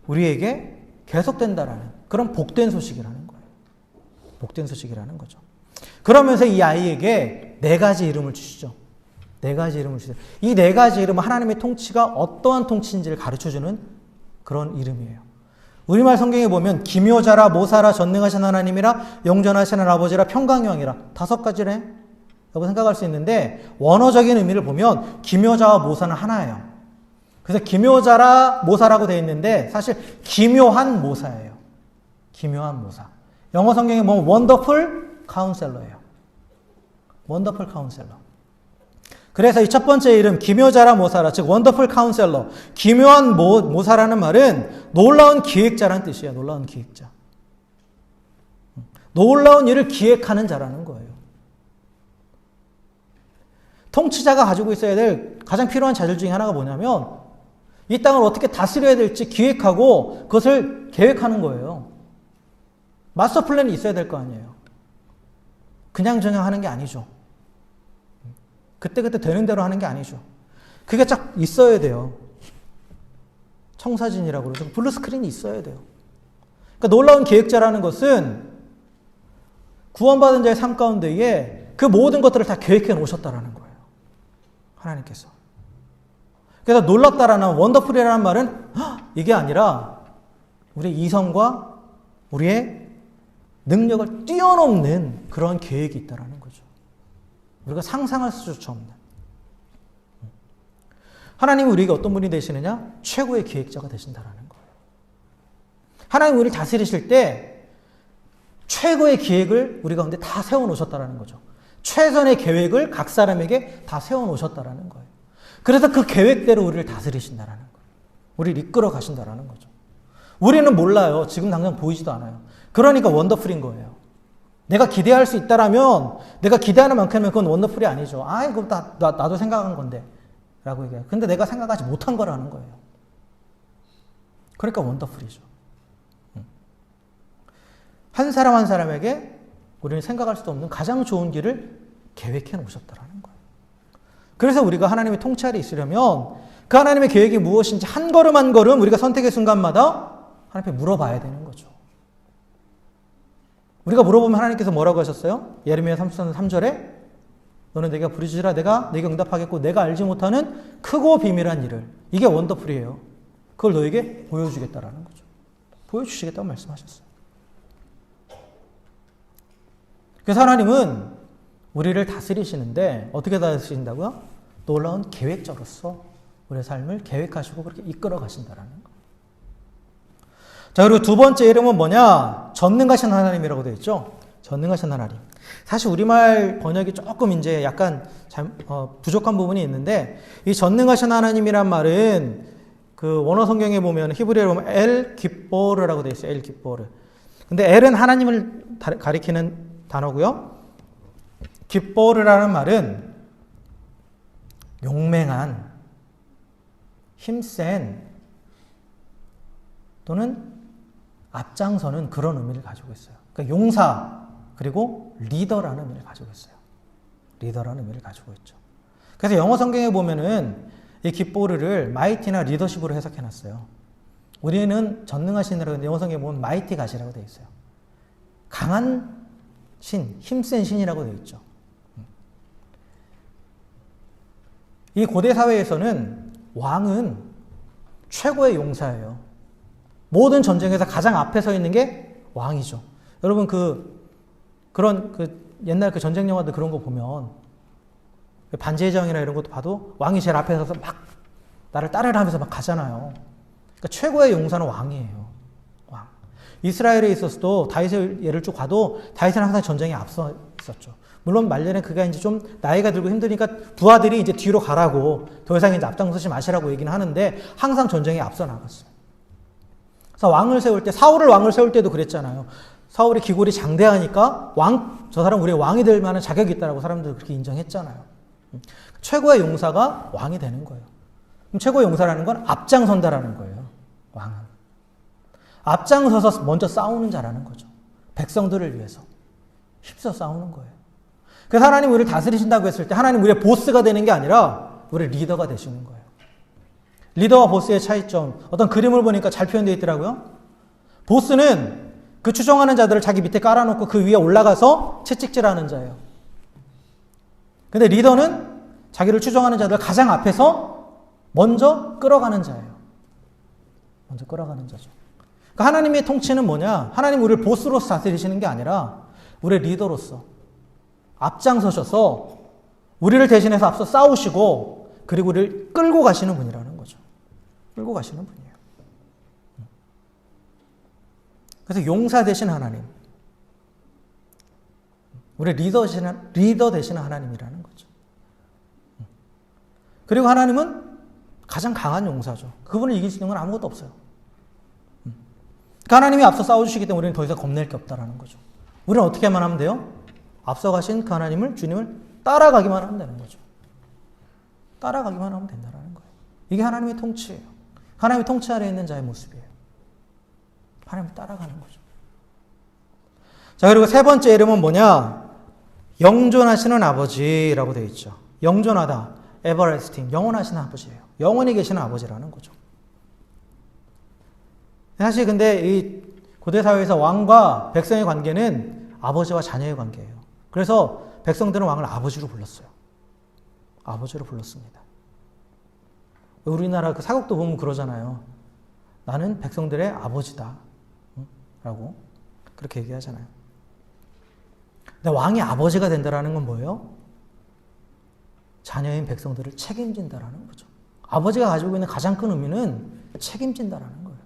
우리에게 계속된다라는 그런 복된 소식이라는 거예요. 복된 소식이라는 거죠. 그러면서 이 아이에게 4가지 이름을 주시죠. 4가지 이름을 주세요. 이 4가지 이름은 하나님의 통치가 어떠한 통치인지를 가르쳐주는 그런 이름이에요. 우리말 성경에 보면 기묘자라, 모사라, 전능하신 하나님이라, 영전하시는 아버지라, 평강왕이라 5가지래 라고 생각할 수 있는데 원어적인 의미를 보면 기묘자와 모사는 하나예요. 그래서 기묘자라, 모사라고 되어 있는데 사실 기묘한 모사예요. 기묘한 모사. 영어 성경에 보면 원더풀 카운셀러예요. 원더풀 카운셀러. 그래서 이 첫 번째 이름 기묘자라 모사라, 즉 원더풀 카운셀러, 기묘한 모사라는 말은 놀라운 기획자라는 뜻이에요. 놀라운 기획자. 놀라운 일을 기획하는 자라는 거예요. 통치자가 가지고 있어야 될 가장 필요한 자질 중에 하나가 뭐냐면 이 땅을 어떻게 다스려야 될지 기획하고 그것을 계획하는 거예요. 마스터 플랜이 있어야 될 거 아니에요. 그냥 하는 게 아니죠. 그때그때 되는 대로 하는 게 아니죠. 그게 쫙 있어야 돼요. 청사진이라고 그러죠. 블루스크린이 있어야 돼요. 그러니까 놀라운 계획자라는 것은 구원받은 자의 삶 가운데에 그 모든 것들을 다 계획해 놓으셨다라는 거예요. 하나님께서. 그래서 놀랍다라는 원더풀이라는 말은 이게 아니라 우리의 이성과 우리의 능력을 뛰어넘는 그런 계획이 있다라는 거죠. 우리가 상상할 수조차 없는. 하나님이 우리에게 어떤 분이 되시느냐? 최고의 기획자가 되신다라는 거예요. 하나님이 우리를 다스리실 때 최고의 기획을 우리 가운데 다 세워놓으셨다라는 거죠. 최선의 계획을 각 사람에게 다 세워놓으셨다라는 거예요. 그래서 그 계획대로 우리를 다스리신다라는 거예요. 우리를 이끌어 가신다라는 거죠. 우리는 몰라요. 지금 당장 보이지도 않아요. 그러니까 원더풀인 거예요. 내가 기대할 수 있다라면 내가 기대하는 만큼은 그건 원더풀이 아니죠. 이거 나도 생각한 건데 라고 얘기해요. 근데 내가 생각하지 못한 거라는 거예요. 그러니까 원더풀이죠. 한 사람 한 사람에게 우리는 생각할 수도 없는 가장 좋은 길을 계획해 놓으셨다라는 거예요. 그래서 우리가 하나님의 통치 아래 있으려면 그 하나님의 계획이 무엇인지 한 걸음 한 걸음 우리가 선택의 순간마다 하나님께 물어봐야 되는 거죠. 우리가 물어보면 하나님께서 뭐라고 하셨어요? 예레미야 33장 3절에 너는 내가 부르짖으라 내가 네게 응답하겠고 내가 알지 못하는 크고 비밀한 일을, 이게 원더풀이에요. 그걸 너에게 보여주겠다라는 거죠. 보여주시겠다고 말씀하셨어요. 그래서 하나님은 우리를 다스리시는데 어떻게 다스리신다고요? 놀라운 계획자로서 우리의 삶을 계획하시고 그렇게 이끌어 가신다라는 거예요. 자, 그리고 두 번째 이름은 뭐냐? 전능하신 하나님이라고 되어 있죠. 전능하신 하나님. 사실 우리말 번역이 조금 이제 약간 부족한 부분이 있는데 이 전능하신 하나님이란 말은 그 원어 성경에 보면 히브리어로 보면 엘 기보르라고 되어 있어요. 엘 기보르. 근데 엘은 하나님을 가리키는 단어고요. 기보르라는 말은 용맹한, 힘센 또는 앞장서는 그런 의미를 가지고 있어요. 그러니까 용사 그리고 리더라는 의미를 가지고 있어요. 리더라는 의미를 가지고 있죠. 그래서 영어 성경에 보면은 이 깃보르를 마이티나 리더십으로 해석해놨어요. 우리는 전능하신이라고 하는데 영어 성경에 보면 마이티 갓이라고 되어 있어요. 강한 신, 힘센 신이라고 되어 있죠. 이 고대 사회에서는 왕은 최고의 용사예요. 모든 전쟁에서 가장 앞에 서 있는 게 왕이죠. 여러분 그런 옛날 그 전쟁 영화들 그런 거 보면 반지의 제왕이나 이런 것도 봐도 왕이 제일 앞에 서서 막 나를 따르라 하면서 막 가잖아요. 그러니까 최고의 용사는 왕이에요. 이스라엘에 있어서도 다윗의 예를 쭉 봐도 다윗은 항상 전쟁에 앞서 있었죠. 물론 말년에 그가 이제 좀 나이가 들고 힘드니까 부하들이 이제 뒤로 가라고 더 이상 이제 앞장서지 마시라고 얘기는 하는데 항상 전쟁에 앞서 나갔어요. 그래서 왕을 세울 때 사울을 왕을 세울 때도 그랬잖아요. 사울이 기골이 장대하니까 저 사람 우리의 왕이 될 만한 자격이 있다라고 사람들 그렇게 인정했잖아요. 최고의 용사가 왕이 되는 거예요. 그럼 최고의 용사라는 건 앞장선다라는 거예요. 왕은. 앞장서서 먼저 싸우는 자라는 거죠. 백성들을 위해서. 힘써 싸우는 거예요. 그래서 하나님 우리를 다스리신다고 했을 때 하나님 우리의 보스가 되는 게 아니라 우리 리더가 되시는 거예요. 리더와 보스의 차이점. 어떤 그림을 보니까 잘 표현되어 있더라고요. 보스는 그 추종하는 자들을 자기 밑에 깔아놓고 그 위에 올라가서 채찍질하는 자예요. 근데 리더는 자기를 추종하는 자들 가장 앞에서 먼저 끌어가는 자예요. 먼저 끌어가는 자죠. 그러니까 하나님의 통치는 뭐냐? 하나님 우리를 보스로서 다스리시는 게 아니라 우리의 리더로서 앞장서셔서 우리를 대신해서 앞서 싸우시고 그리고 우리를 끌고 가시는 분이라는 거죠. 끌고 가시는 분이에요. 그래서 용사 되신 하나님, 우리 리더 되시는 하나님이라는 거죠. 그리고 하나님은 가장 강한 용사죠. 그분을 이길 수 있는 건 아무것도 없어요. 그러니까 하나님이 앞서 싸워주시기 때문에 우리는 더 이상 겁낼 게 없다라는 거죠. 우리는 어떻게만 하면 돼요? 앞서가신 그 하나님을, 주님을 따라가기만 하면 되는 거죠. 따라가기만 하면 된다는 거예요. 이게 하나님의 통치예요. 하나님의 통치 아래에 있는 자의 모습이에요. 하나님을 따라가는 거죠. 자, 그리고 세 번째 이름은 뭐냐? 영존하시는 아버지라고 되어 있죠. 영존하다, everlasting, 영원하신 아버지예요. 영원히 계시는 아버지라는 거죠. 사실 근데 이 고대 사회에서 왕과 백성의 관계는 아버지와 자녀의 관계예요. 그래서 백성들은 왕을 아버지로 불렀어요. 아버지로 불렀습니다. 우리나라 그 사극도 보면 그러잖아요. 나는 백성들의 아버지다. 라고 그렇게 얘기하잖아요. 근데 왕이 아버지가 된다라는 건 뭐예요? 자녀인 백성들을 책임진다라는 거죠. 아버지가 가지고 있는 가장 큰 의미는 책임진다라는 거예요.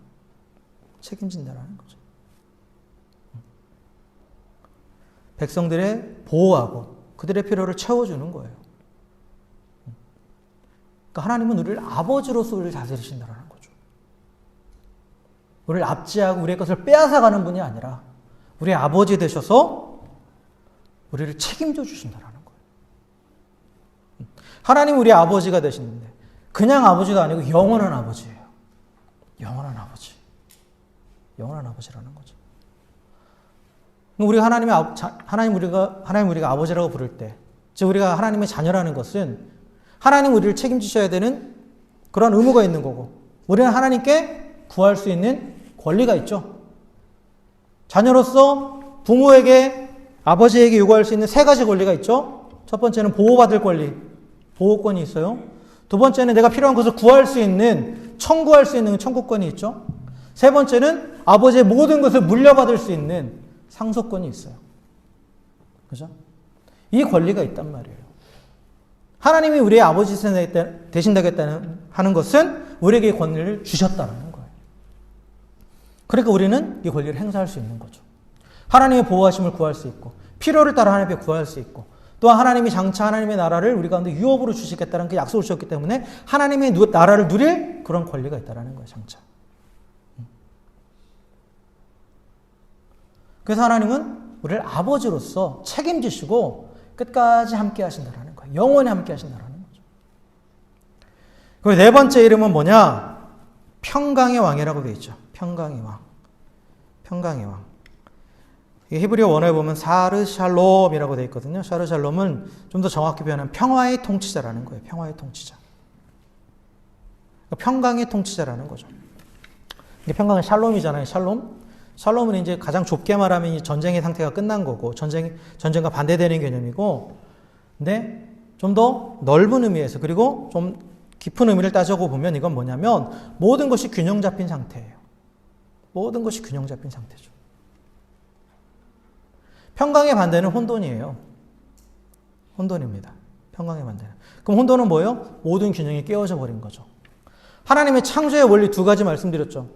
책임진다라는 거죠. 백성들의 보호하고 그들의 필요를 채워주는 거예요. 그러니까 하나님은 우리를 아버지로서 우리를 다스리신다라는 거죠. 우리를 압제하고 우리의 것을 빼앗아가는 분이 아니라 우리의 아버지 되셔서 우리를 책임져 주신다라는 거예요. 하나님 우리의 아버지가 되시는데 그냥 아버지가 아니고 영원한 아버지예요. 영원한 아버지. 영원한 아버지라는 거죠. 우리가 하나님 우리가 아버지라고 부를 때, 즉 우리가 하나님의 자녀라는 것은 하나님 우리를 책임지셔야 되는 그런 의무가 있는 거고, 우리는 하나님께 구할 수 있는 권리가 있죠. 자녀로서 부모에게, 아버지에게 요구할 수 있는 세 가지 권리가 있죠. 첫 번째는 보호받을 권리, 보호권이 있어요. 두 번째는 내가 필요한 것을 구할 수 있는, 청구할 수 있는 청구권이 있죠. 세 번째는 아버지의 모든 것을 물려받을 수 있는 상속권이 있어요. 그죠? 이 권리가 있단 말이에요. 하나님이 우리의 아버지 되신다고 하는 것은 우리에게 이 권리를 주셨다는 거예요. 그러니까 우리는 이 권리를 행사할 수 있는 거죠. 하나님의 보호하심을 구할 수 있고, 필요를 따라 하나님께 구할 수 있고, 또한 하나님이 장차 하나님의 나라를 우리 가운데 유업으로 주시겠다는 그 약속을 주셨기 때문에 하나님의 나라를 누릴 그런 권리가 있다는 거예요, 장차. 그래서 하나님은 우리를 아버지로서 책임지시고 끝까지 함께 하신다는 거예요. 영원히 함께 하신다는 거죠. 그리고 네 번째 이름은 뭐냐? 평강의 왕이라고 되어 있죠. 평강의 왕. 평강의 왕. 히브리어 원어에 보면 사르샬롬이라고 되어 있거든요. 사르샬롬은 좀 더 정확히 표현하면 평화의 통치자라는 거예요. 평화의 통치자. 평강의 통치자라는 거죠. 이게 평강은 샬롬이잖아요. 샬롬. 샬롬은 이제 가장 좁게 말하면 전쟁의 상태가 끝난 거고, 전쟁과 반대되는 개념이고, 근데 좀 더 넓은 의미에서, 그리고 좀 깊은 의미를 따져고 보면 이건 뭐냐면 모든 것이 균형 잡힌 상태예요. 모든 것이 균형 잡힌 상태죠. 평강의 반대는 혼돈이에요. 혼돈입니다. 평강의 반대는. 그럼 혼돈은 뭐예요? 모든 균형이 깨어져 버린 거죠. 하나님의 창조의 원리 두 가지 말씀드렸죠.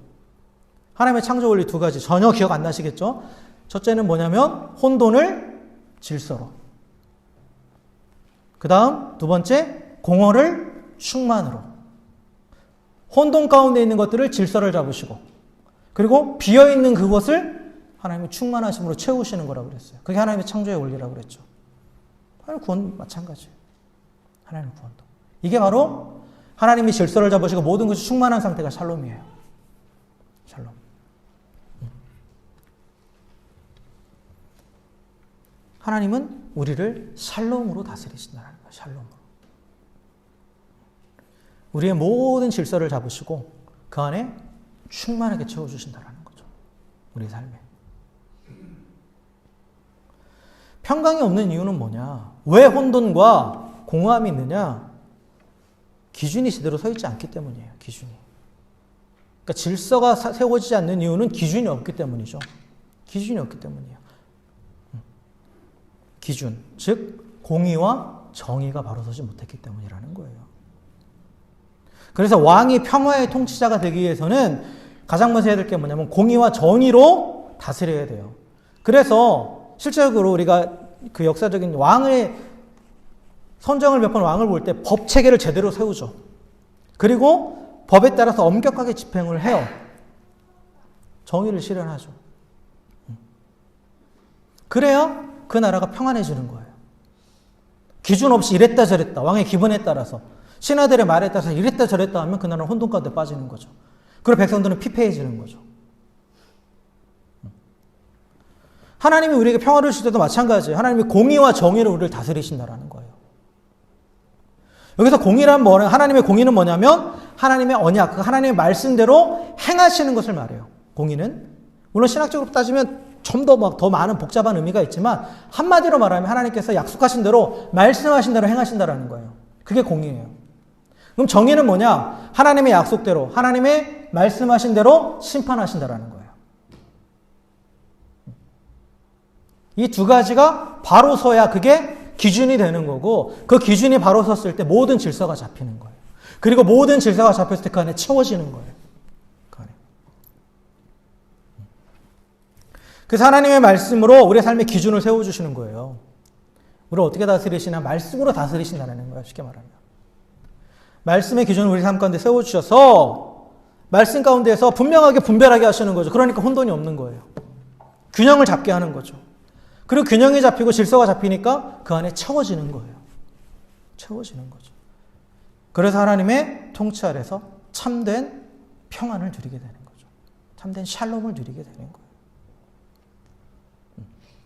하나님의 창조 원리 두 가지 전혀 기억 안 나시겠죠? 첫째는 뭐냐면 혼돈을 질서로. 그 다음 두 번째 공허를 충만으로. 혼돈 가운데 있는 것들을 질서를 잡으시고 그리고 비어있는 그것을 하나님의 충만하심으로 채우시는 거라고 그랬어요. 그게 하나님의 창조의 원리라고 그랬죠. 하나님 구원 마찬가지예요. 하나님 구원도. 이게 바로 하나님이 질서를 잡으시고 모든 것이 충만한 상태가 샬롬이에요. 샬롬. 하나님은 우리를 샬롬으로 다스리신다는 거예요. 샬롬으로. 우리의 모든 질서를 잡으시고 그 안에 충만하게 채워주신다는 거죠. 우리의 삶에. 평강이 없는 이유는 뭐냐? 왜 혼돈과 공허함이 있느냐? 기준이 제대로 서 있지 않기 때문이에요. 기준이. 그러니까 질서가 세워지지 않는 이유는 기준이 없기 때문이죠. 기준이 없기 때문이에요. 기준, 즉 공의와 정의가 바로 서지 못했기 때문이라는 거예요. 그래서 왕이 평화의 통치자가 되기 위해서는 가장 먼저 해야 될 게 뭐냐면 공의와 정의로 다스려야 돼요. 그래서 실제적으로 우리가 그 역사적인 왕의 선정을 몇 번 왕을 볼 때 법 체계를 제대로 세우죠. 그리고 법에 따라서 엄격하게 집행을 해요. 정의를 실현하죠. 그래야 그 나라가 평안해지는 거예요. 기준 없이 이랬다 저랬다 왕의 기분에 따라서 신하들의 말에 따라서 이랬다 저랬다 하면 그 나라는 혼돈 가운데 빠지는 거죠. 그리고 백성들은 피폐해지는 거죠. 하나님이 우리에게 평화를 주실 때도 마찬가지예요. 하나님이 공의와 정의로 우리를 다스리신다라는 거예요. 여기서 공의란 뭐냐? 하나님의 공의는 뭐냐면 하나님의 언약, 그 하나님의 말씀대로 행하시는 것을 말해요. 공의는 물론 신학적으로 따지면 좀 더 많은 복잡한 의미가 있지만 한마디로 말하면 하나님께서 약속하신 대로 말씀하신 대로 행하신다라는 거예요. 그게 공의예요. 그럼 정의는 뭐냐? 하나님의 약속대로 하나님의 말씀하신 대로 심판하신다라는 거예요. 이 두 가지가 바로 서야 그게 기준이 되는 거고 그 기준이 바로 섰을 때 모든 질서가 잡히는 거예요. 그리고 모든 질서가 잡혔을 때 그 안에 채워지는 거예요. 그 안에. 그래서 하나님의 말씀으로 우리의 삶의 기준을 세워주시는 거예요. 우리를 어떻게 다스리시나? 말씀으로 다스리신다는 거예요. 쉽게 말하면. 말씀의 기준을 우리 삶 가운데 세워주셔서 말씀 가운데에서 분명하게 분별하게 하시는 거죠. 그러니까 혼돈이 없는 거예요. 균형을 잡게 하는 거죠. 그리고 균형이 잡히고 질서가 잡히니까 그 안에 채워지는 거예요. 채워지는 거죠. 그래서 하나님의 통치 아래서 참된 평안을 누리게 되는 거죠. 참된 샬롬을 누리게 되는 거예요.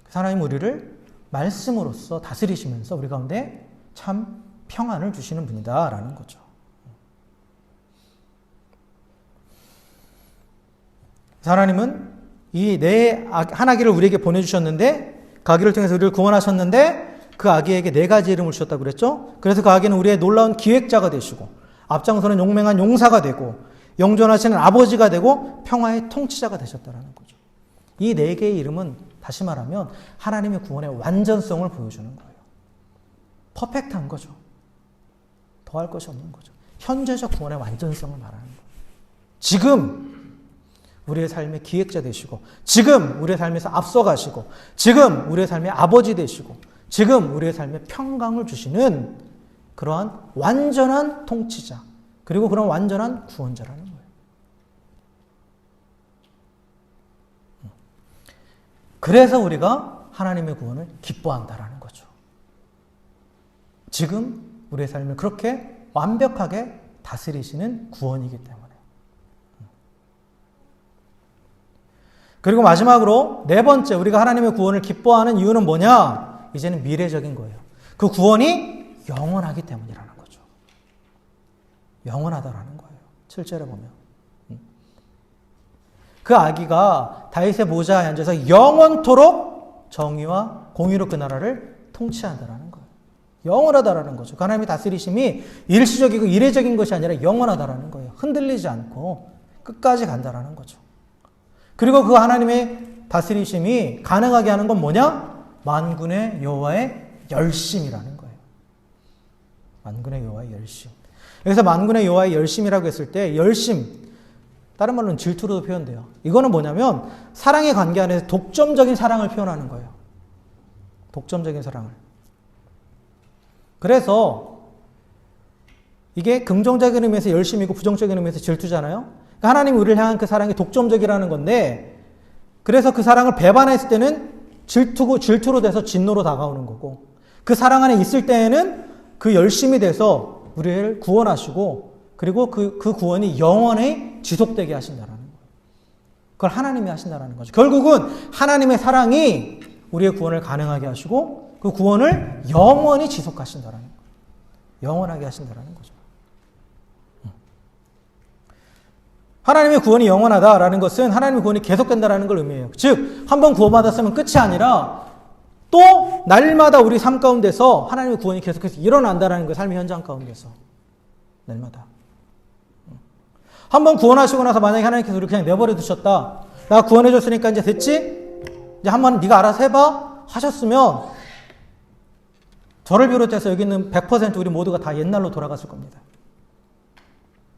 그래서 하나님 우리를 말씀으로써 다스리시면서 우리 가운데 참 평안을 주시는 분이다라는 거죠. 하나님은 이 네 한 아기를 우리에게 보내주셨는데 그 아기를 통해서 우리를 구원하셨는데 그 아기에게 네 가지 이름을 주셨다고 그랬죠. 그래서 그 아기는 우리의 놀라운 기획자가 되시고 앞장서는 용맹한 용사가 되고 영존하시는 아버지가 되고 평화의 통치자가 되셨다는 거죠. 이 네 개의 이름은 다시 말하면 하나님의 구원의 완전성을 보여주는 거예요. 퍼펙트한 거죠. 더할 것이 없는 거죠. 현재적 구원의 완전성을 말하는 거예요. 지금 우리의 삶의 기획자 되시고 지금 우리의 삶에서 앞서가시고 지금 우리의 삶의 아버지 되시고 지금 우리의 삶에 평강을 주시는 그러한 완전한 통치자 그리고 그런 완전한 구원자라는 거예요. 그래서 우리가 하나님의 구원을 기뻐한다라는 거죠. 지금 우리의 삶을 그렇게 완벽하게 다스리시는 구원이기 때문에. 그리고 마지막으로 네 번째 우리가 하나님의 구원을 기뻐하는 이유는 뭐냐? 이제는 미래적인 거예요. 그 구원이 영원하기 때문이라는 거죠. 영원하다라는 거예요. 7절에 보면. 그 아기가 다윗의 보좌에 앉아서 영원토록 정의와 공의로 그 나라를 통치한다라는 거예요. 영원하다라는 거죠. 그 하나님의 다스리심이 일시적이고 이례적인 것이 아니라 영원하다라는 거예요. 흔들리지 않고 끝까지 간다라는 거죠. 그리고 그 하나님의 다스리심이 가능하게 하는 건 뭐냐? 만군의 여호와의 열심이라는 거예요. 만군의 여호와의 열심. 여기서 만군의 여호와의 열심이라고 했을 때 열심, 다른 말로는 질투로도 표현돼요. 이거는 뭐냐면 사랑의 관계 안에서 독점적인 사랑을 표현하는 거예요. 독점적인 사랑을. 그래서 이게 긍정적인 의미에서 열심이고 부정적인 의미에서 질투잖아요. 그러니까 하나님이 우리를 향한 그 사랑이 독점적이라는 건데, 그래서 그 사랑을 배반했을 때는 질투로 돼서 진노로 다가오는 거고, 그 사랑 안에 있을 때에는 그 열심이 돼서 우리를 구원하시고, 그리고 그 구원이 영원히 지속되게 하신다라는 거예요. 그걸 하나님이 하신다라는 거죠. 결국은 하나님의 사랑이 우리의 구원을 가능하게 하시고 그 구원을 영원히 지속하신다라는 거예요. 영원하게 하신다라는 거죠. 하나님의 구원이 영원하다라는 것은 하나님의 구원이 계속된다라는 걸 의미해요. 즉, 한번 구원받았으면 끝이 아니라 또 날마다 우리 삶 가운데서 하나님의 구원이 계속해서 일어난다라는 거예요. 삶의 현장 가운데서. 날마다. 한번 구원하시고 나서 만약에 하나님께서 우리를 그냥 내버려 두셨다. 나 구원해 줬으니까 이제 됐지? 이제 한번 네가 알아서 해봐. 하셨으면 저를 비롯해서 여기 있는 100% 우리 모두가 다 옛날로 돌아갔을 겁니다.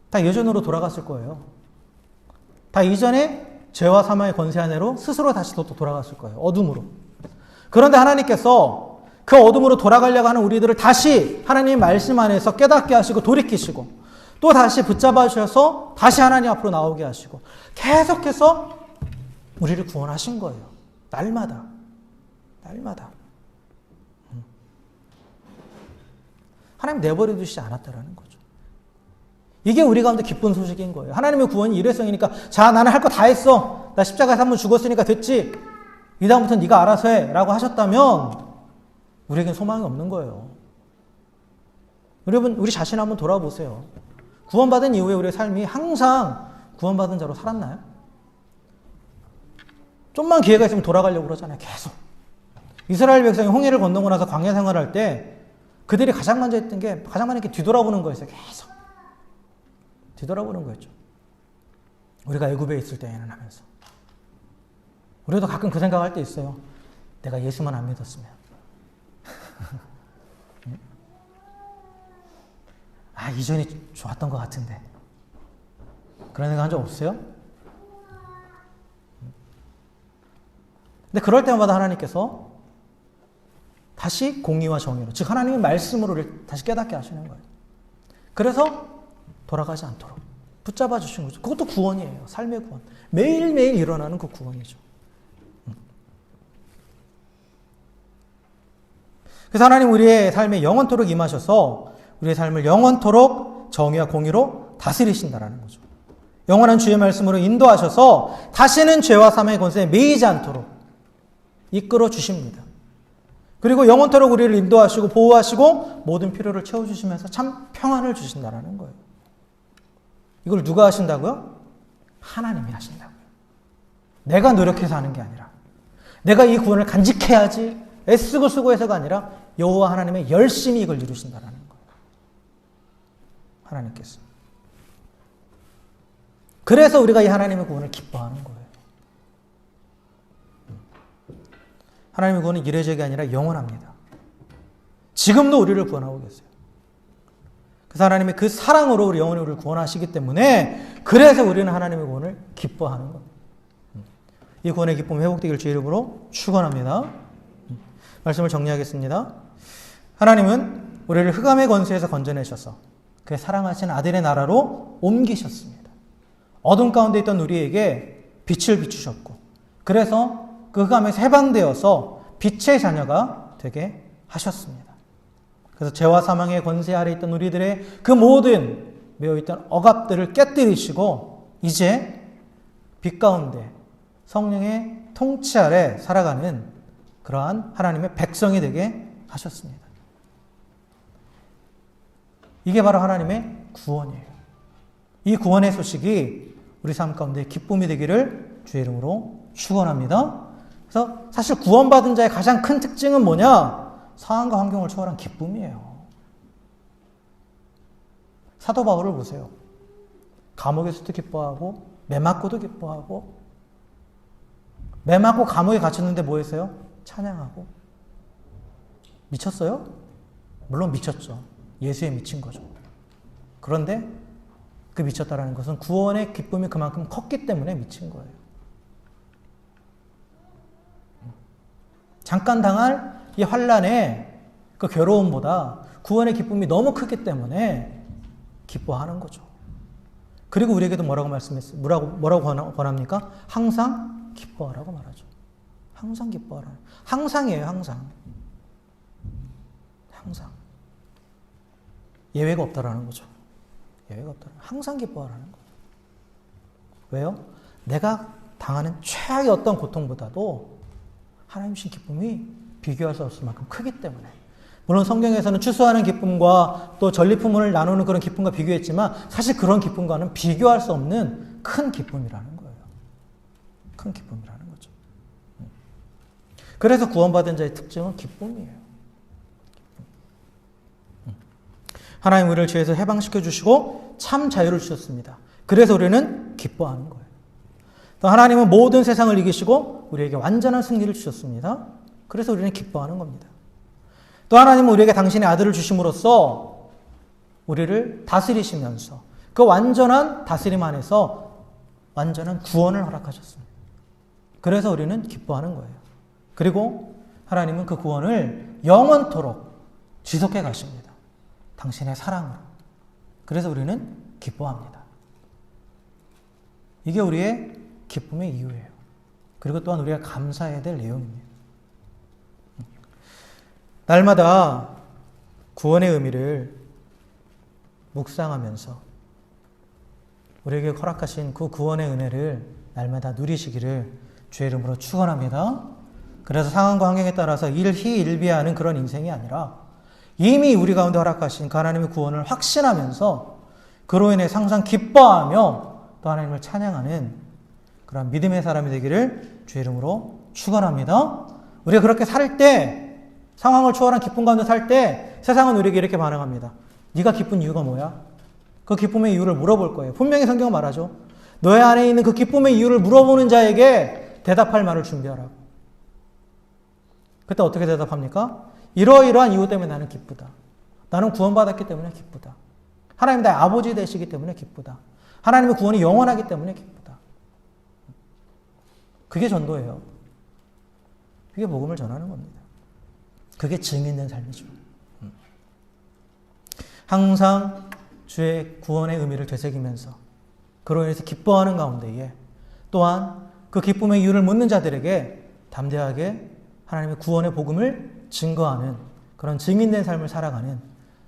다 예전으로 돌아갔을 거예요. 다 이전에 죄와 사망의 권세 아래로 스스로 다시 또 돌아갔을 거예요. 어둠으로. 그런데 하나님께서 그 어둠으로 돌아가려고 하는 우리들을 다시 하나님의 말씀 안에서 깨닫게 하시고 돌이키시고 또 다시 붙잡아 주셔서 다시 하나님 앞으로 나오게 하시고 계속해서 우리를 구원하신 거예요. 날마다. 날마다. 하나님 내버려 두시지 않았다라는 거죠. 이게 우리 가운데 기쁜 소식인 거예요. 하나님의 구원이 일회성이니까 자, 나는 할 거 다 했어. 나 십자가에서 한번 죽었으니까 됐지. 이 다음부터는 네가 알아서 해 라고 하셨다면 우리에겐 소망이 없는 거예요. 여러분, 우리 자신 한번 돌아보세요. 구원받은 이후에 우리의 삶이 항상 구원받은 자로 살았나요? 좀만 기회가 있으면 돌아가려고 그러잖아요. 계속. 이스라엘 백성이 홍해를 건너고 나서 광야 생활할 때 그들이 가장 먼저 했던 게 가장 많이 이렇게 뒤돌아보는 거였어요. 계속. 뒤돌아보는 거였죠. 우리가 애굽에 있을 때에는 하면서. 우리도 가끔 그 생각할 때 있어요. 내가 예수만 안 믿었으면. 아, 이전이 좋았던 것 같은데. 그런 생각 한 적 없어요? 근데 그럴 때마다 하나님께서 다시 공의와 정의로, 즉 하나님의 말씀으로 우리를 다시 깨닫게 하시는 거예요. 그래서 돌아가지 않도록 붙잡아 주신 거죠. 그것도 구원이에요. 삶의 구원. 매일매일 일어나는 그 구원이죠. 그래서 하나님 우리의 삶에 영원토록 임하셔서 우리의 삶을 영원토록 정의와 공의로 다스리신다라는 거죠. 영원한 주의 말씀으로 인도하셔서 다시는 죄와 사망의 권세에 매이지 않도록 이끌어 주십니다. 그리고 영원토록 우리를 인도하시고 보호하시고 모든 필요를 채워주시면서 참 평안을 주신다라는 거예요. 이걸 누가 하신다고요? 하나님이 하신다고요. 내가 노력해서 하는 게 아니라 내가 이 구원을 간직해야지 애쓰고 수고해서가 아니라 여호와 하나님의 열심히 이걸 이루신다라는 거예요. 하나님께서. 그래서 우리가 이 하나님의 구원을 기뻐하는 거예요. 하나님의 구원은 이례적이 아니라 영원합니다. 지금도 우리를 구원하고 계세요. 그래서 하나님의 그 사랑으로 우리 영원히 우리를 구원하시기 때문에 그래서 우리는 하나님의 구원을 기뻐하는 겁니다. 이 구원의 기쁨 회복되길 주의 이름으로 축원합니다. 말씀을 정리하겠습니다. 하나님은 우리를 흑암의 권세에서 건져내셔서 그의 사랑하신 아들의 나라로 옮기셨습니다. 어둠 가운데 있던 우리에게 빛을 비추셨고 그래서 그 흑암에서 해방되어서 빛의 자녀가 되게 하셨습니다. 그래서 죄와 사망의 권세 아래 있던 우리들의 그 모든 매어있던 억압들을 깨뜨리시고 이제 빛 가운데 성령의 통치 아래 살아가는 그러한 하나님의 백성이 되게 하셨습니다. 이게 바로 하나님의 구원이에요. 이 구원의 소식이 우리 삶 가운데 기쁨이 되기를 주의 이름으로 축원합니다. 그래서 사실 구원받은 자의 가장 큰 특징은 뭐냐? 상황과 환경을 초월한 기쁨이에요. 사도 바울을 보세요. 감옥에서도 기뻐하고 매 맞고도 기뻐하고 매 맞고 감옥에 갇혔는데 뭐 했어요? 찬양하고. 미쳤어요? 물론 미쳤죠. 예수에 미친 거죠. 그런데 그 미쳤다라는 것은 구원의 기쁨이 그만큼 컸기 때문에 미친 거예요. 잠깐 당할 이 환난의 그 괴로움보다 구원의 기쁨이 너무 크기 때문에 기뻐하는 거죠. 그리고 우리에게도 뭐라고 말씀했어요? 뭐라고 권합니까? 항상 기뻐하라고 말하죠. 항상 기뻐하라. 항상이에요, 항상. 항상. 예외가 없다라는 거죠. 예외가 없다. 항상 기뻐하라는 거예요. 왜요? 내가 당하는 최악의 어떤 고통보다도 하나님 주신 기쁨이 비교할 수 없을 만큼 크기 때문에. 물론 성경에서는 추수하는 기쁨과 또 전리품을 나누는 그런 기쁨과 비교했지만 사실 그런 기쁨과는 비교할 수 없는 큰 기쁨이라는 거예요. 큰 기쁨이라는 거죠. 그래서 구원받은 자의 특징은 기쁨이에요. 하나님 우리를 죄에서 해방시켜 주시고 참 자유를 주셨습니다. 그래서 우리는 기뻐하는 거예요. 또 하나님은 모든 세상을 이기시고 우리에게 완전한 승리를 주셨습니다. 그래서 우리는 기뻐하는 겁니다. 또 하나님은 우리에게 당신의 아들을 주심으로써 우리를 다스리시면서 그 완전한 다스림 안에서 완전한 구원을 허락하셨습니다. 그래서 우리는 기뻐하는 거예요. 그리고 하나님은 그 구원을 영원토록 지속해 가십니다. 당신의 사랑으로. 그래서 우리는 기뻐합니다. 이게 우리의 기쁨의 이유예요. 그리고 또한 우리가 감사해야 될 내용입니다. 날마다 구원의 의미를 묵상하면서 우리에게 허락하신 그 구원의 은혜를 날마다 누리시기를 주의 이름으로 축원합니다. 그래서 상황과 환경에 따라서 일희일비하는 그런 인생이 아니라 이미 우리 가운데 허락하신 그 하나님의 구원을 확신하면서 그로 인해 항상 기뻐하며 또 하나님을 찬양하는 그런 믿음의 사람이 되기를 주의 이름으로 축원합니다. 우리가 그렇게 살 때, 상황을 초월한 기쁨 가운데 살 때 세상은 우리에게 이렇게 반응합니다. 네가 기쁜 이유가 뭐야? 그 기쁨의 이유를 물어볼 거예요. 분명히 성경은 말하죠. 너의 안에 있는 그 기쁨의 이유를 물어보는 자에게 대답할 말을 준비하라고. 그때 어떻게 대답합니까? 이러이러한 이유 때문에 나는 기쁘다. 나는 구원받았기 때문에 기쁘다. 하나님 나의 아버지 되시기 때문에 기쁘다. 하나님의 구원이 영원하기 때문에 기쁘다. 그게 전도예요. 그게 복음을 전하는 겁니다. 그게 증인된 삶이죠. 항상 주의 구원의 의미를 되새기면서 그로 인해서 기뻐하는 가운데에 또한 그 기쁨의 이유를 묻는 자들에게 담대하게 하나님의 구원의 복음을 증거하는 그런 증인된 삶을 살아가는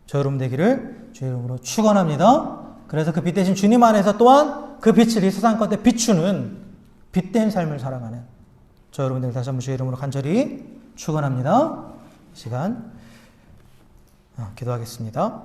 저 여러분 되기를 주의 이름으로 축원합니다. 그래서 그 빛 대신 주님 안에서 또한 그 빛을 이 세상 가운데 비추는 빛된 삶을 살아가는 저 여러분들 다시 한번 주의 이름으로 간절히 축원합니다. 이 시간 기도하겠습니다.